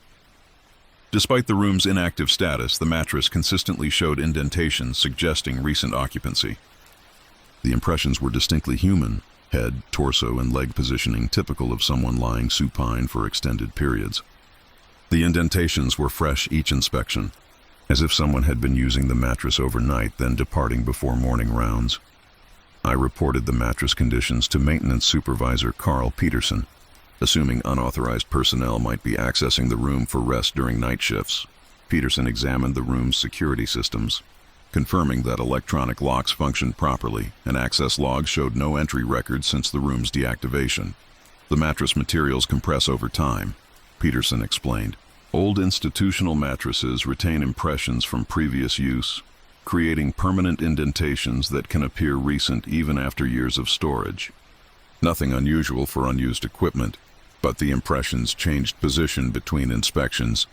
Despite the room's inactive status, the mattress consistently showed indentations suggesting recent occupancy. The impressions were distinctly human, head, torso, and leg positioning typical of someone lying supine for extended periods. The indentations were fresh each inspection, as if someone had been using the mattress overnight, then departing before morning rounds. I reported the mattress conditions to maintenance supervisor Carl Peterson, assuming unauthorized personnel might be accessing the room for rest during night shifts. Peterson examined the room's security systems, confirming that electronic locks functioned properly and access logs showed no entry records since the room's deactivation. The mattress materials compress over time, Peterson explained. Old institutional mattresses retain impressions from previous use, creating permanent indentations that can appear recent even after years of storage. Nothing unusual for unused equipment, but the impressions changed position between inspections,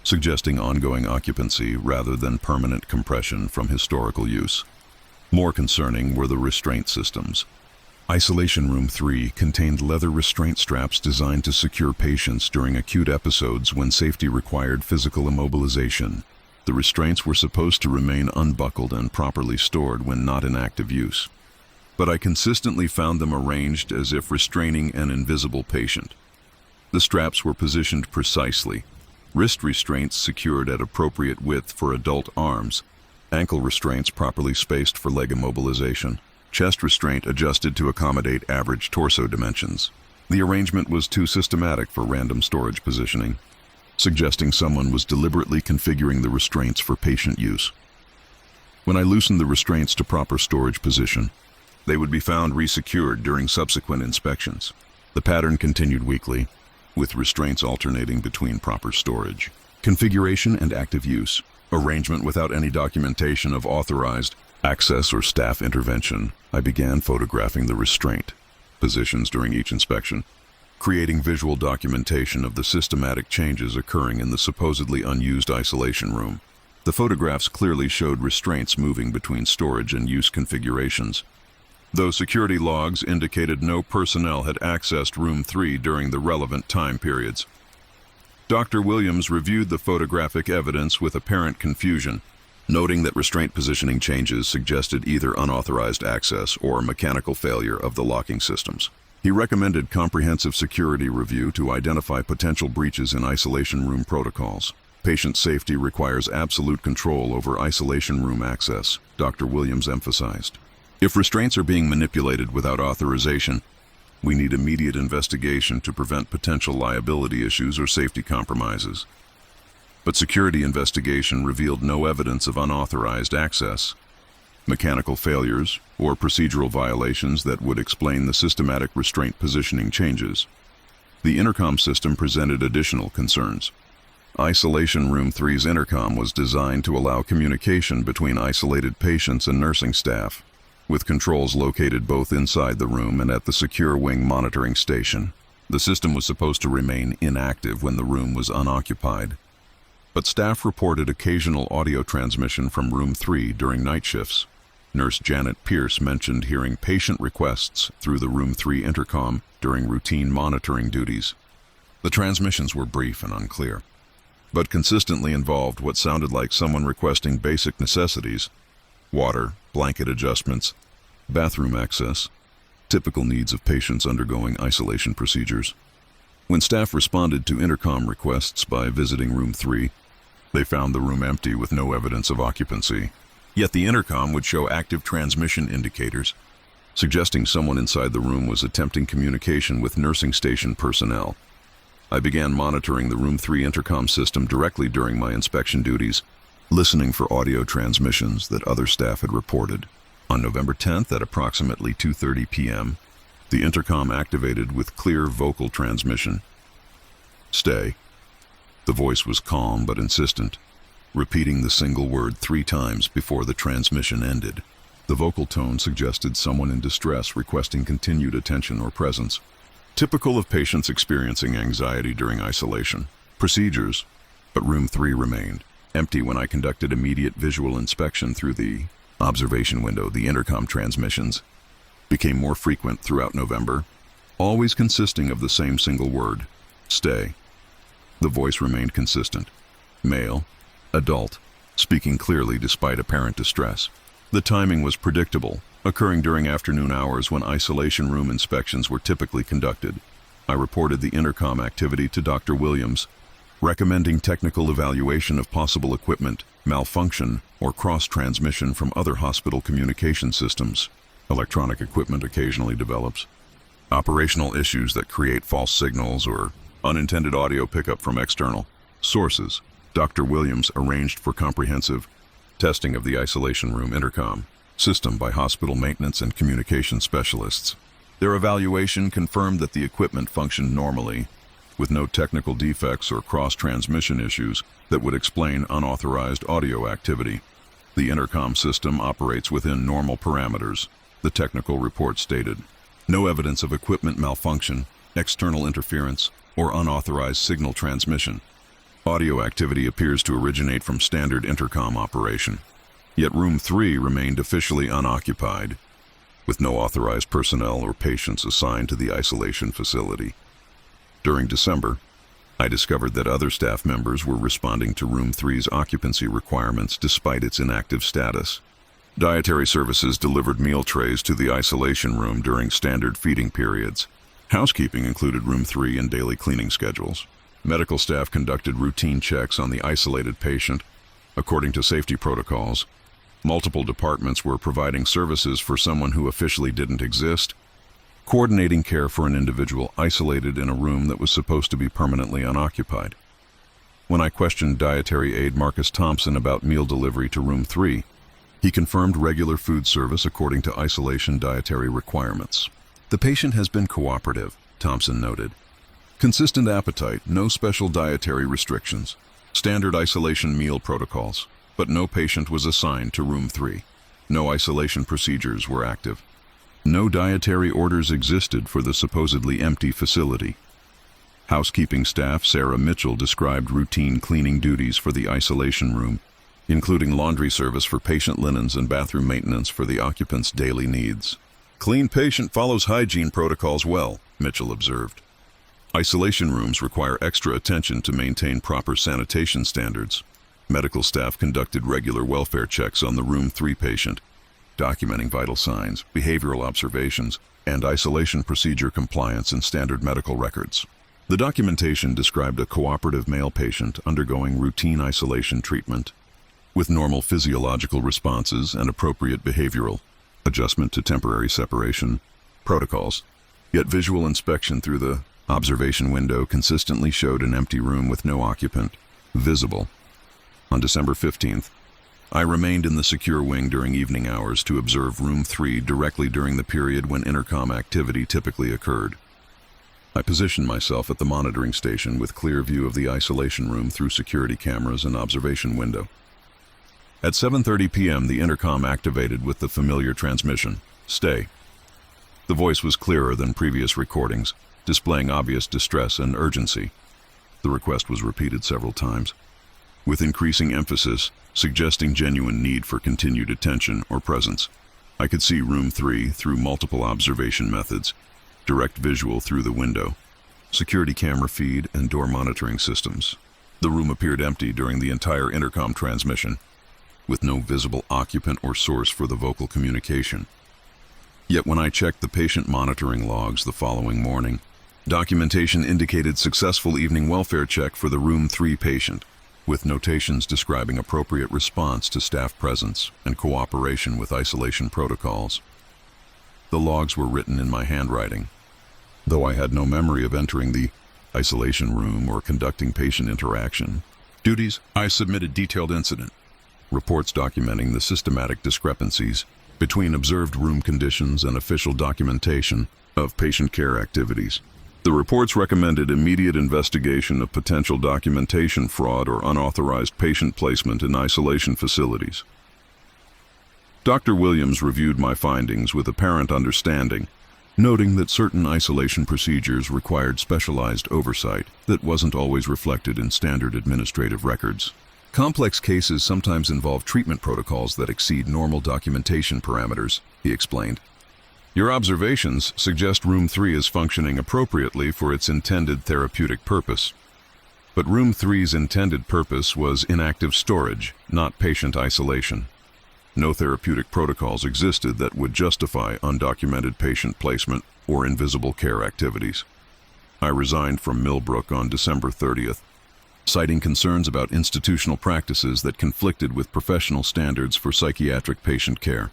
suggesting ongoing occupancy rather than permanent compression from historical use. More concerning were the restraint systems. Isolation Room 3 contained leather restraint straps designed to secure patients during acute episodes when safety required physical immobilization. The restraints were supposed to remain unbuckled and properly stored when not in active use. But I consistently found them arranged as if restraining an invisible patient. The straps were positioned precisely, wrist restraints secured at appropriate width for adult arms, ankle restraints properly spaced for leg immobilization, chest restraint adjusted to accommodate average torso dimensions. The arrangement was too systematic for random storage positioning, suggesting someone was deliberately configuring the restraints for patient use. When I loosened the restraints to proper storage position, they would be found resecured during subsequent inspections. The pattern continued weekly, with restraints alternating between proper storage, configuration, and active use. Arrangement without any documentation of authorized access or staff intervention. I began photographing the restraint positions during each inspection, creating visual documentation of the systematic changes occurring in the supposedly unused isolation room. The photographs clearly showed restraints moving between storage and use configurations, though security logs indicated no personnel had accessed Room 3 during the relevant time periods. Dr. Williams reviewed the photographic evidence with apparent confusion, noting that restraint positioning changes suggested either unauthorized access or mechanical failure of the locking systems. He recommended comprehensive security review to identify potential breaches in isolation room protocols. Patient safety requires absolute control over isolation room access, Dr. Williams emphasized. If restraints are being manipulated without authorization, we need immediate investigation to prevent potential liability issues or safety compromises. But security investigation revealed no evidence of unauthorized access, mechanical failures, or procedural violations that would explain the systematic restraint positioning changes. The intercom system presented additional concerns. Isolation Room 3's intercom was designed to allow communication between isolated patients and nursing staff, with controls located both inside the room and at the secure wing monitoring station. The system was supposed to remain inactive when the room was unoccupied, but staff reported occasional audio transmission from Room 3 during night shifts. Nurse Janet Pierce mentioned hearing patient requests through the Room 3 intercom during routine monitoring duties. The transmissions were brief and unclear, but consistently involved what sounded like someone requesting basic necessities: water, blanket adjustments, bathroom access, typical needs of patients undergoing isolation procedures. When staff responded to intercom requests by visiting Room 3, they found the room empty with no evidence of occupancy. Yet the intercom would show active transmission indicators, suggesting someone inside the room was attempting communication with nursing station personnel. I began monitoring the Room 3 intercom system directly during my inspection duties, listening for audio transmissions that other staff had reported. On November 10th at approximately 2:30 p.m., the intercom activated with clear vocal transmission. "Stay." The voice was calm but insistent, repeating the single word 3 times before the transmission ended. The vocal tone suggested someone in distress requesting continued attention or presence, typical of patients experiencing anxiety during isolation procedures. But Room 3 remained empty when I conducted immediate visual inspection through the observation window. The intercom transmissions became more frequent throughout November, always consisting of the same single word: "Stay." The voice remained consistent, male, adult, speaking clearly despite apparent distress. The timing was predictable, occurring during afternoon hours when isolation room inspections were typically conducted. I reported the intercom activity to Dr. Williams, recommending technical evaluation of possible equipment malfunction or cross-transmission from other hospital communication systems. Electronic equipment occasionally develops operational issues that create false signals or unintended audio pickup from external sources. Dr. Williams arranged for comprehensive testing of the isolation room intercom system by hospital maintenance and communication specialists. Their evaluation confirmed that the equipment functioned normally, with no technical defects or cross-transmission issues that would explain unauthorized audio activity. The intercom system operates within normal parameters, the technical report stated. No evidence of equipment malfunction, external interference, or unauthorized signal transmission. Audio activity appears to originate from standard intercom operation. Yet Room 3 remained officially unoccupied, with no authorized personnel or patients assigned to the isolation facility. During December, I discovered that other staff members were responding to Room 3's occupancy requirements despite its inactive status. Dietary services delivered meal trays to the isolation room during standard feeding periods. Housekeeping included Room 3 in daily cleaning schedules. Medical staff conducted routine checks on the isolated patient. According to safety protocols, multiple departments were providing services for someone who officially didn't exist, coordinating care for an individual isolated in a room that was supposed to be permanently unoccupied. When I questioned dietary aide Marcus Thompson about meal delivery to Room 3, he confirmed regular food service according to isolation dietary requirements. The patient has been cooperative, Thompson noted. Consistent appetite, no special dietary restrictions, standard isolation meal protocols, but no patient was assigned to Room 3. No isolation procedures were active. No dietary orders existed for the supposedly empty facility. Housekeeping staff Sarah Mitchell described routine cleaning duties for the isolation room, including laundry service for patient linens and bathroom maintenance for the occupants' daily needs. Clean patient follows hygiene protocols well, Mitchell observed. Isolation rooms require extra attention to maintain proper sanitation standards. Medical staff conducted regular welfare checks on the Room 3 patient, documenting vital signs, behavioral observations, and isolation procedure compliance in standard medical records. The documentation described a cooperative male patient undergoing routine isolation treatment, with normal physiological responses and appropriate behavioral adjustment to temporary separation protocols. Yet visual inspection through the observation window consistently showed an empty room with no occupant visible. On December 15th, I remained in the secure wing during evening hours to observe Room 3 directly during the period when intercom activity typically occurred. I positioned myself at the monitoring station with clear view of the isolation room through security cameras and observation window. At 7:30 p.m., the intercom activated with the familiar transmission, "Stay." The voice was clearer than previous recordings, displaying obvious distress and urgency. The request was repeated several times, with increasing emphasis, suggesting genuine need for continued attention or presence. I could see Room 3 through multiple observation methods, direct visual through the window, security camera feed, and door monitoring systems. The room appeared empty during the entire intercom transmission, with no visible occupant or source for the vocal communication. Yet when I checked the patient monitoring logs the following morning, documentation indicated successful evening welfare check for the Room 3 patient, with notations describing appropriate response to staff presence and cooperation with isolation protocols. The logs were written in my handwriting. Though I had no memory of entering the isolation room or conducting patient interaction duties, I submitted detailed incident reports documenting the systematic discrepancies between observed room conditions and official documentation of patient care activities. The reports recommended immediate investigation of potential documentation fraud or unauthorized patient placement in isolation facilities. Dr. Williams reviewed my findings with apparent understanding, noting that certain isolation procedures required specialized oversight that wasn't always reflected in standard administrative records. Complex cases sometimes involve treatment protocols that exceed normal documentation parameters, he explained. Your observations suggest Room 3 is functioning appropriately for its intended therapeutic purpose. But Room 3's intended purpose was inactive storage, not patient isolation. No therapeutic protocols existed that would justify undocumented patient placement or invisible care activities. I resigned from Millbrook on December 30th, citing concerns about institutional practices that conflicted with professional standards for psychiatric patient care.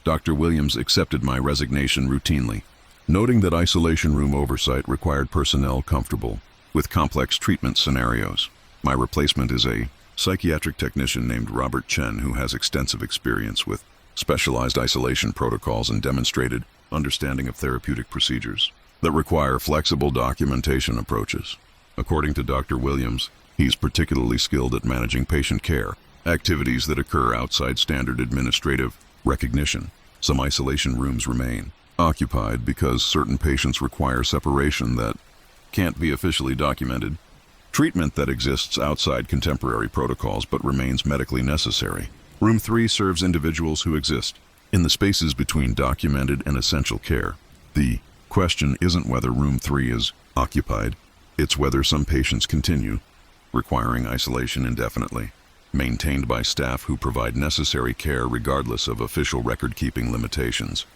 Dr. Williams accepted my resignation routinely, noting that isolation room oversight required personnel comfortable with complex treatment scenarios. My replacement is a psychiatric technician named Robert Chen who has extensive experience with specialized isolation protocols and demonstrated understanding of therapeutic procedures that require flexible documentation approaches. According to Dr. Williams, he's particularly skilled at managing patient care, activities that occur outside standard administrative recognition. Some isolation rooms remain occupied because certain patients require separation that can't be officially documented, treatment that exists outside contemporary protocols but remains medically necessary. Room 3 serves individuals who exist in the spaces between documented and essential care. The question isn't whether Room 3 is occupied, it's whether some patients continue requiring isolation indefinitely, maintained by staff who provide necessary care regardless of official record-keeping limitations.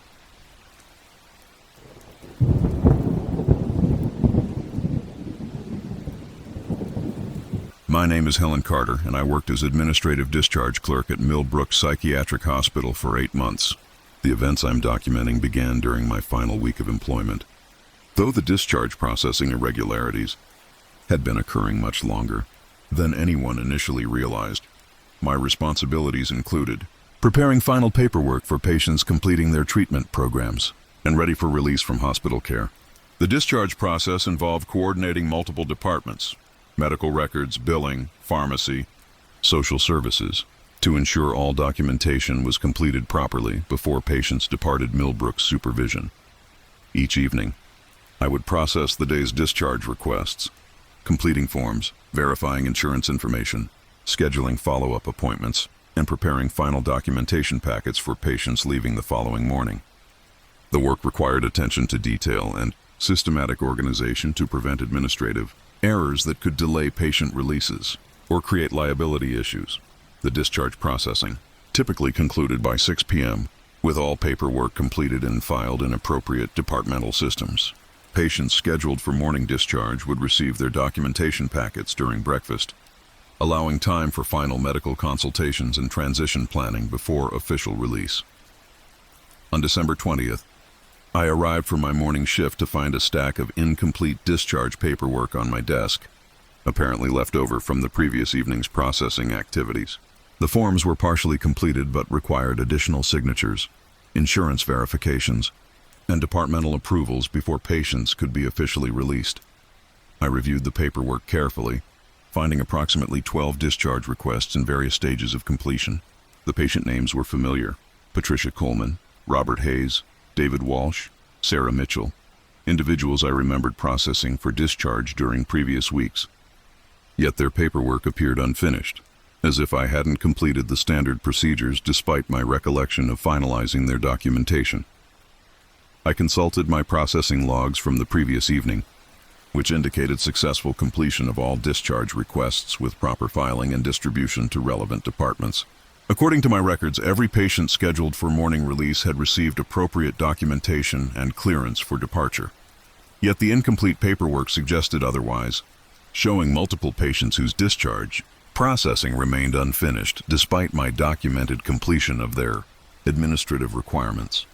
My name is Helen Carter, and I worked as administrative discharge clerk at Millbrook Psychiatric Hospital for 8 months. The events I'm documenting began during my final week of employment. Though the discharge processing irregularities had been occurring much longer than anyone initially realized, my responsibilities included preparing final paperwork for patients completing their treatment programs and ready for release from hospital care. The discharge process involved coordinating multiple departments, medical records, billing, pharmacy, social services, to ensure all documentation was completed properly before patients departed Millbrook's supervision. Each evening, I would process the day's discharge requests, completing forms, verifying insurance information, scheduling follow-up appointments, and preparing final documentation packets for patients leaving the following morning. The work required attention to detail and systematic organization to prevent administrative errors that could delay patient releases or create liability issues. The discharge processing typically concluded by 6 p.m., with all paperwork completed and filed in appropriate departmental systems. Patients scheduled for morning discharge would receive their documentation packets during breakfast, allowing time for final medical consultations and transition planning before official release. On December 20th, I arrived for my morning shift to find a stack of incomplete discharge paperwork on my desk, apparently left over from the previous evening's processing activities. The forms were partially completed but required additional signatures, insurance verifications, and departmental approvals before patients could be officially released. I reviewed the paperwork carefully, finding approximately 12 discharge requests in various stages of completion. The patient names were familiar: Patricia Coleman, Robert Hayes, David Walsh, Sarah Mitchell, individuals I remembered processing for discharge during previous weeks. Yet their paperwork appeared unfinished, as if I hadn't completed the standard procedures despite my recollection of finalizing their documentation. I consulted my processing logs from the previous evening, which indicated successful completion of all discharge requests with proper filing and distribution to relevant departments. According to my records, every patient scheduled for morning release had received appropriate documentation and clearance for departure. Yet the incomplete paperwork suggested otherwise, showing multiple patients whose discharge processing remained unfinished despite my documented completion of their administrative requirements.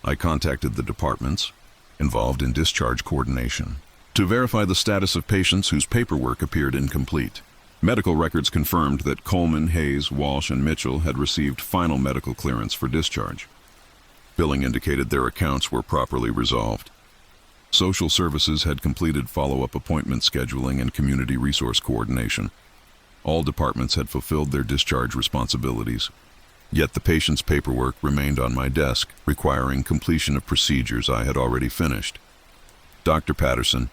I contacted the departments involved in discharge coordination to verify the status of patients whose paperwork appeared incomplete. Medical records confirmed that Coleman, Hayes, Walsh, and Mitchell had received final medical clearance for discharge. Billing indicated their accounts were properly resolved. Social services had completed follow-up appointment scheduling and community resource coordination. All departments had fulfilled their discharge responsibilities. Yet the patient's paperwork remained on my desk, requiring completion of procedures I had already finished. Dr. Patterson,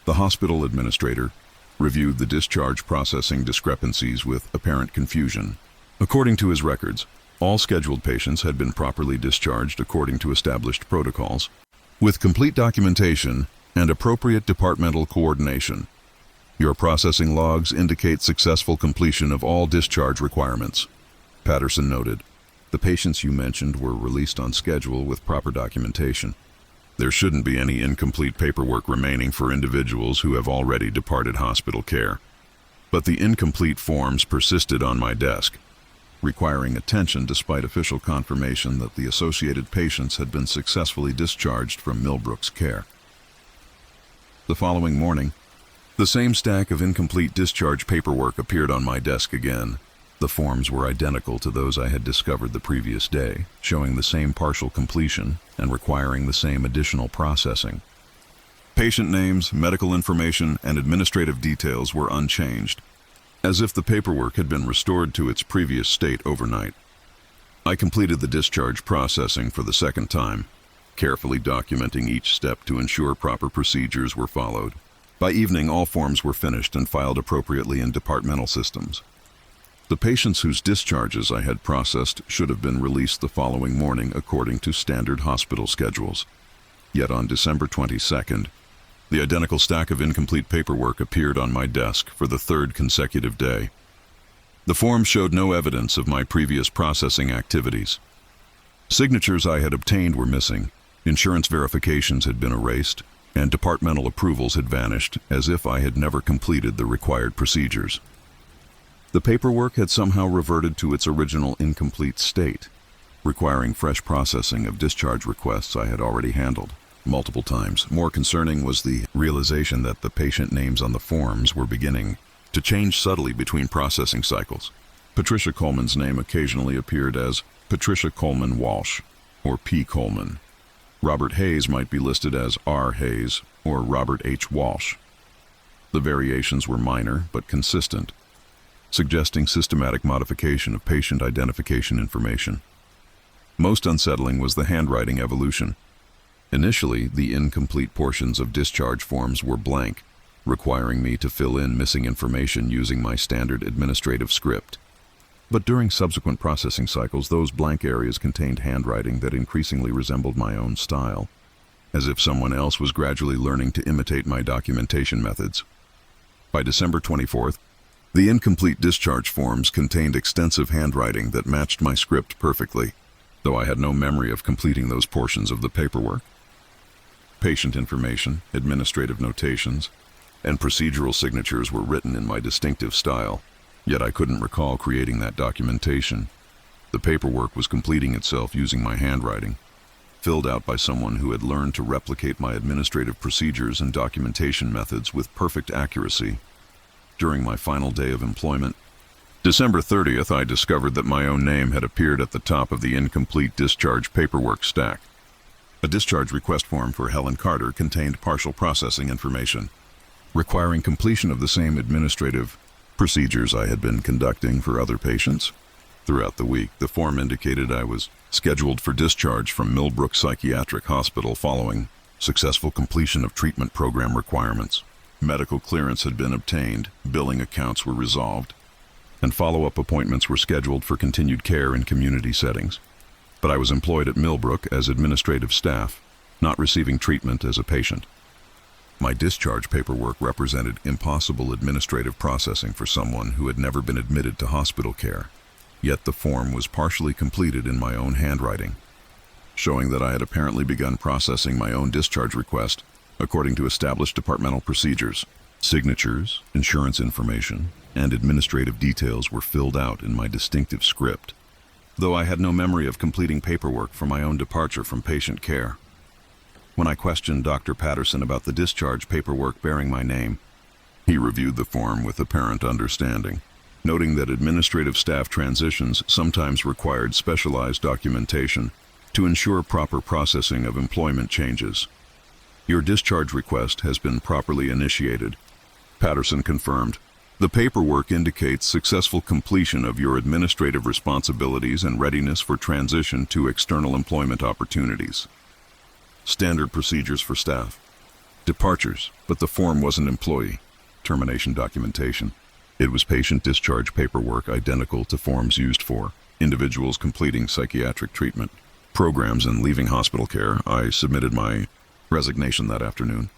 the hospital administrator, reviewed the discharge processing discrepancies with apparent confusion. According to his records, all scheduled patients had been properly discharged according to established protocols, with complete documentation and appropriate departmental coordination. Your processing logs indicate successful completion of all discharge requirements, Patterson noted. The patients you mentioned were released on schedule with proper documentation. There shouldn't be any incomplete paperwork remaining for individuals who have already departed hospital care. But the incomplete forms persisted on my desk, requiring attention despite official confirmation that the associated patients had been successfully discharged from Millbrook's care. The following morning, The same stack of incomplete discharge paperwork appeared on my desk again. The forms were identical to those I had discovered the previous day, showing the same partial completion and requiring the same additional processing. Patient names, medical information, and administrative details were unchanged, as if the paperwork had been restored to its previous state overnight. I completed the discharge processing for the second time, carefully documenting each step to ensure proper procedures were followed. By evening, all forms were finished and filed appropriately in departmental systems. The patients whose discharges I had processed should have been released the following morning according to standard hospital schedules. Yet on December 22nd, the identical stack of incomplete paperwork appeared on my desk for the third consecutive day. The form showed no evidence of my previous processing activities. Signatures I had obtained were missing, insurance verifications had been erased, and departmental approvals had vanished as if I had never completed the required procedures. The paperwork had somehow reverted to its original incomplete state, requiring fresh processing of discharge requests I had already handled multiple times. More concerning was the realization that the patient names on the forms were beginning to change subtly between processing cycles. Patricia Coleman's name occasionally appeared as Patricia Coleman Walsh, or P. Coleman. Robert Hayes might be listed as R. Hayes, or Robert H. Walsh. The variations were minor but consistent, suggesting systematic modification of patient identification information. Most unsettling was the handwriting evolution. Initially, the incomplete portions of discharge forms were blank, requiring me to fill in missing information using my standard administrative script. But during subsequent processing cycles, those blank areas contained handwriting that increasingly resembled my own style, as if someone else was gradually learning to imitate my documentation methods. By December 24th, the incomplete discharge forms contained extensive handwriting that matched my script perfectly, though I had no memory of completing those portions of the paperwork. Patient information, administrative notations, and procedural signatures were written in my distinctive style, yet I couldn't recall creating that documentation. The paperwork was completing itself using my handwriting, filled out by someone who had learned to replicate my administrative procedures and documentation methods with perfect accuracy. During my final day of employment, December 30th, I discovered that my own name had appeared at the top of the incomplete discharge paperwork stack. A discharge request form for Helen Carter contained partial processing information, requiring completion of the same administrative procedures I had been conducting for other patients. Throughout the week, the form indicated I was scheduled for discharge from Millbrook Psychiatric Hospital following successful completion of treatment program requirements. Medical clearance had been obtained, billing accounts were resolved, and follow-up appointments were scheduled for continued care in community settings. But I was employed at Millbrook as administrative staff, not receiving treatment as a patient. My discharge paperwork represented impossible administrative processing for someone who had never been admitted to hospital care. Yet the form was partially completed in my own handwriting, showing that I had apparently begun processing my own discharge request according to established departmental procedures. Signatures, insurance information, and administrative details were filled out in my distinctive script, though I had no memory of completing paperwork for my own departure from patient care. When I questioned Dr. Patterson about the discharge paperwork bearing my name, he reviewed the form with apparent understanding, noting that administrative staff transitions sometimes required specialized documentation to ensure proper processing of employment changes. Your discharge request has been properly initiated, Patterson confirmed. The paperwork indicates successful completion of your administrative responsibilities and readiness for transition to external employment opportunities. Standard procedures for staff. Departures, but the form wasn't employee. Termination documentation. It was patient discharge paperwork identical to forms used for individuals completing psychiatric treatment programs and leaving hospital care. I submitted my resignation that afternoon,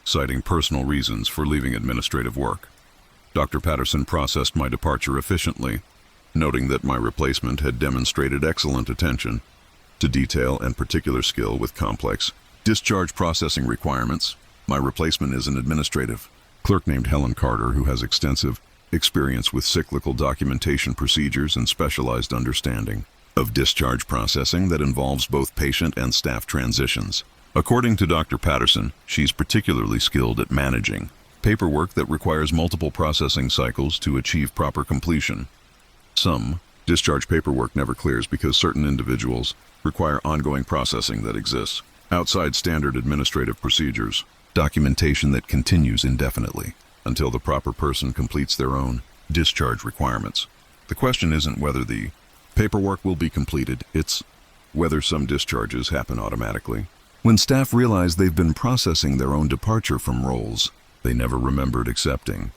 citing personal reasons for leaving administrative work. Dr. Patterson processed my departure efficiently, noting that my replacement had demonstrated excellent attention to detail and particular skill with complex discharge processing requirements. My replacement is an administrative clerk named Helen Carter who has extensive experience with cyclical documentation procedures and specialized understanding of discharge processing that involves both patient and staff transitions. According to Dr. Patterson, she's particularly skilled at managing paperwork that requires multiple processing cycles to achieve proper completion. Some discharge paperwork never clears because certain individuals require ongoing processing that exists outside standard administrative procedures, documentation that continues indefinitely until the proper person completes their own discharge requirements. The question isn't whether the paperwork will be completed, it's whether some discharges happen automatically. When staff realize they've been processing their own departure from roles they never remembered accepting,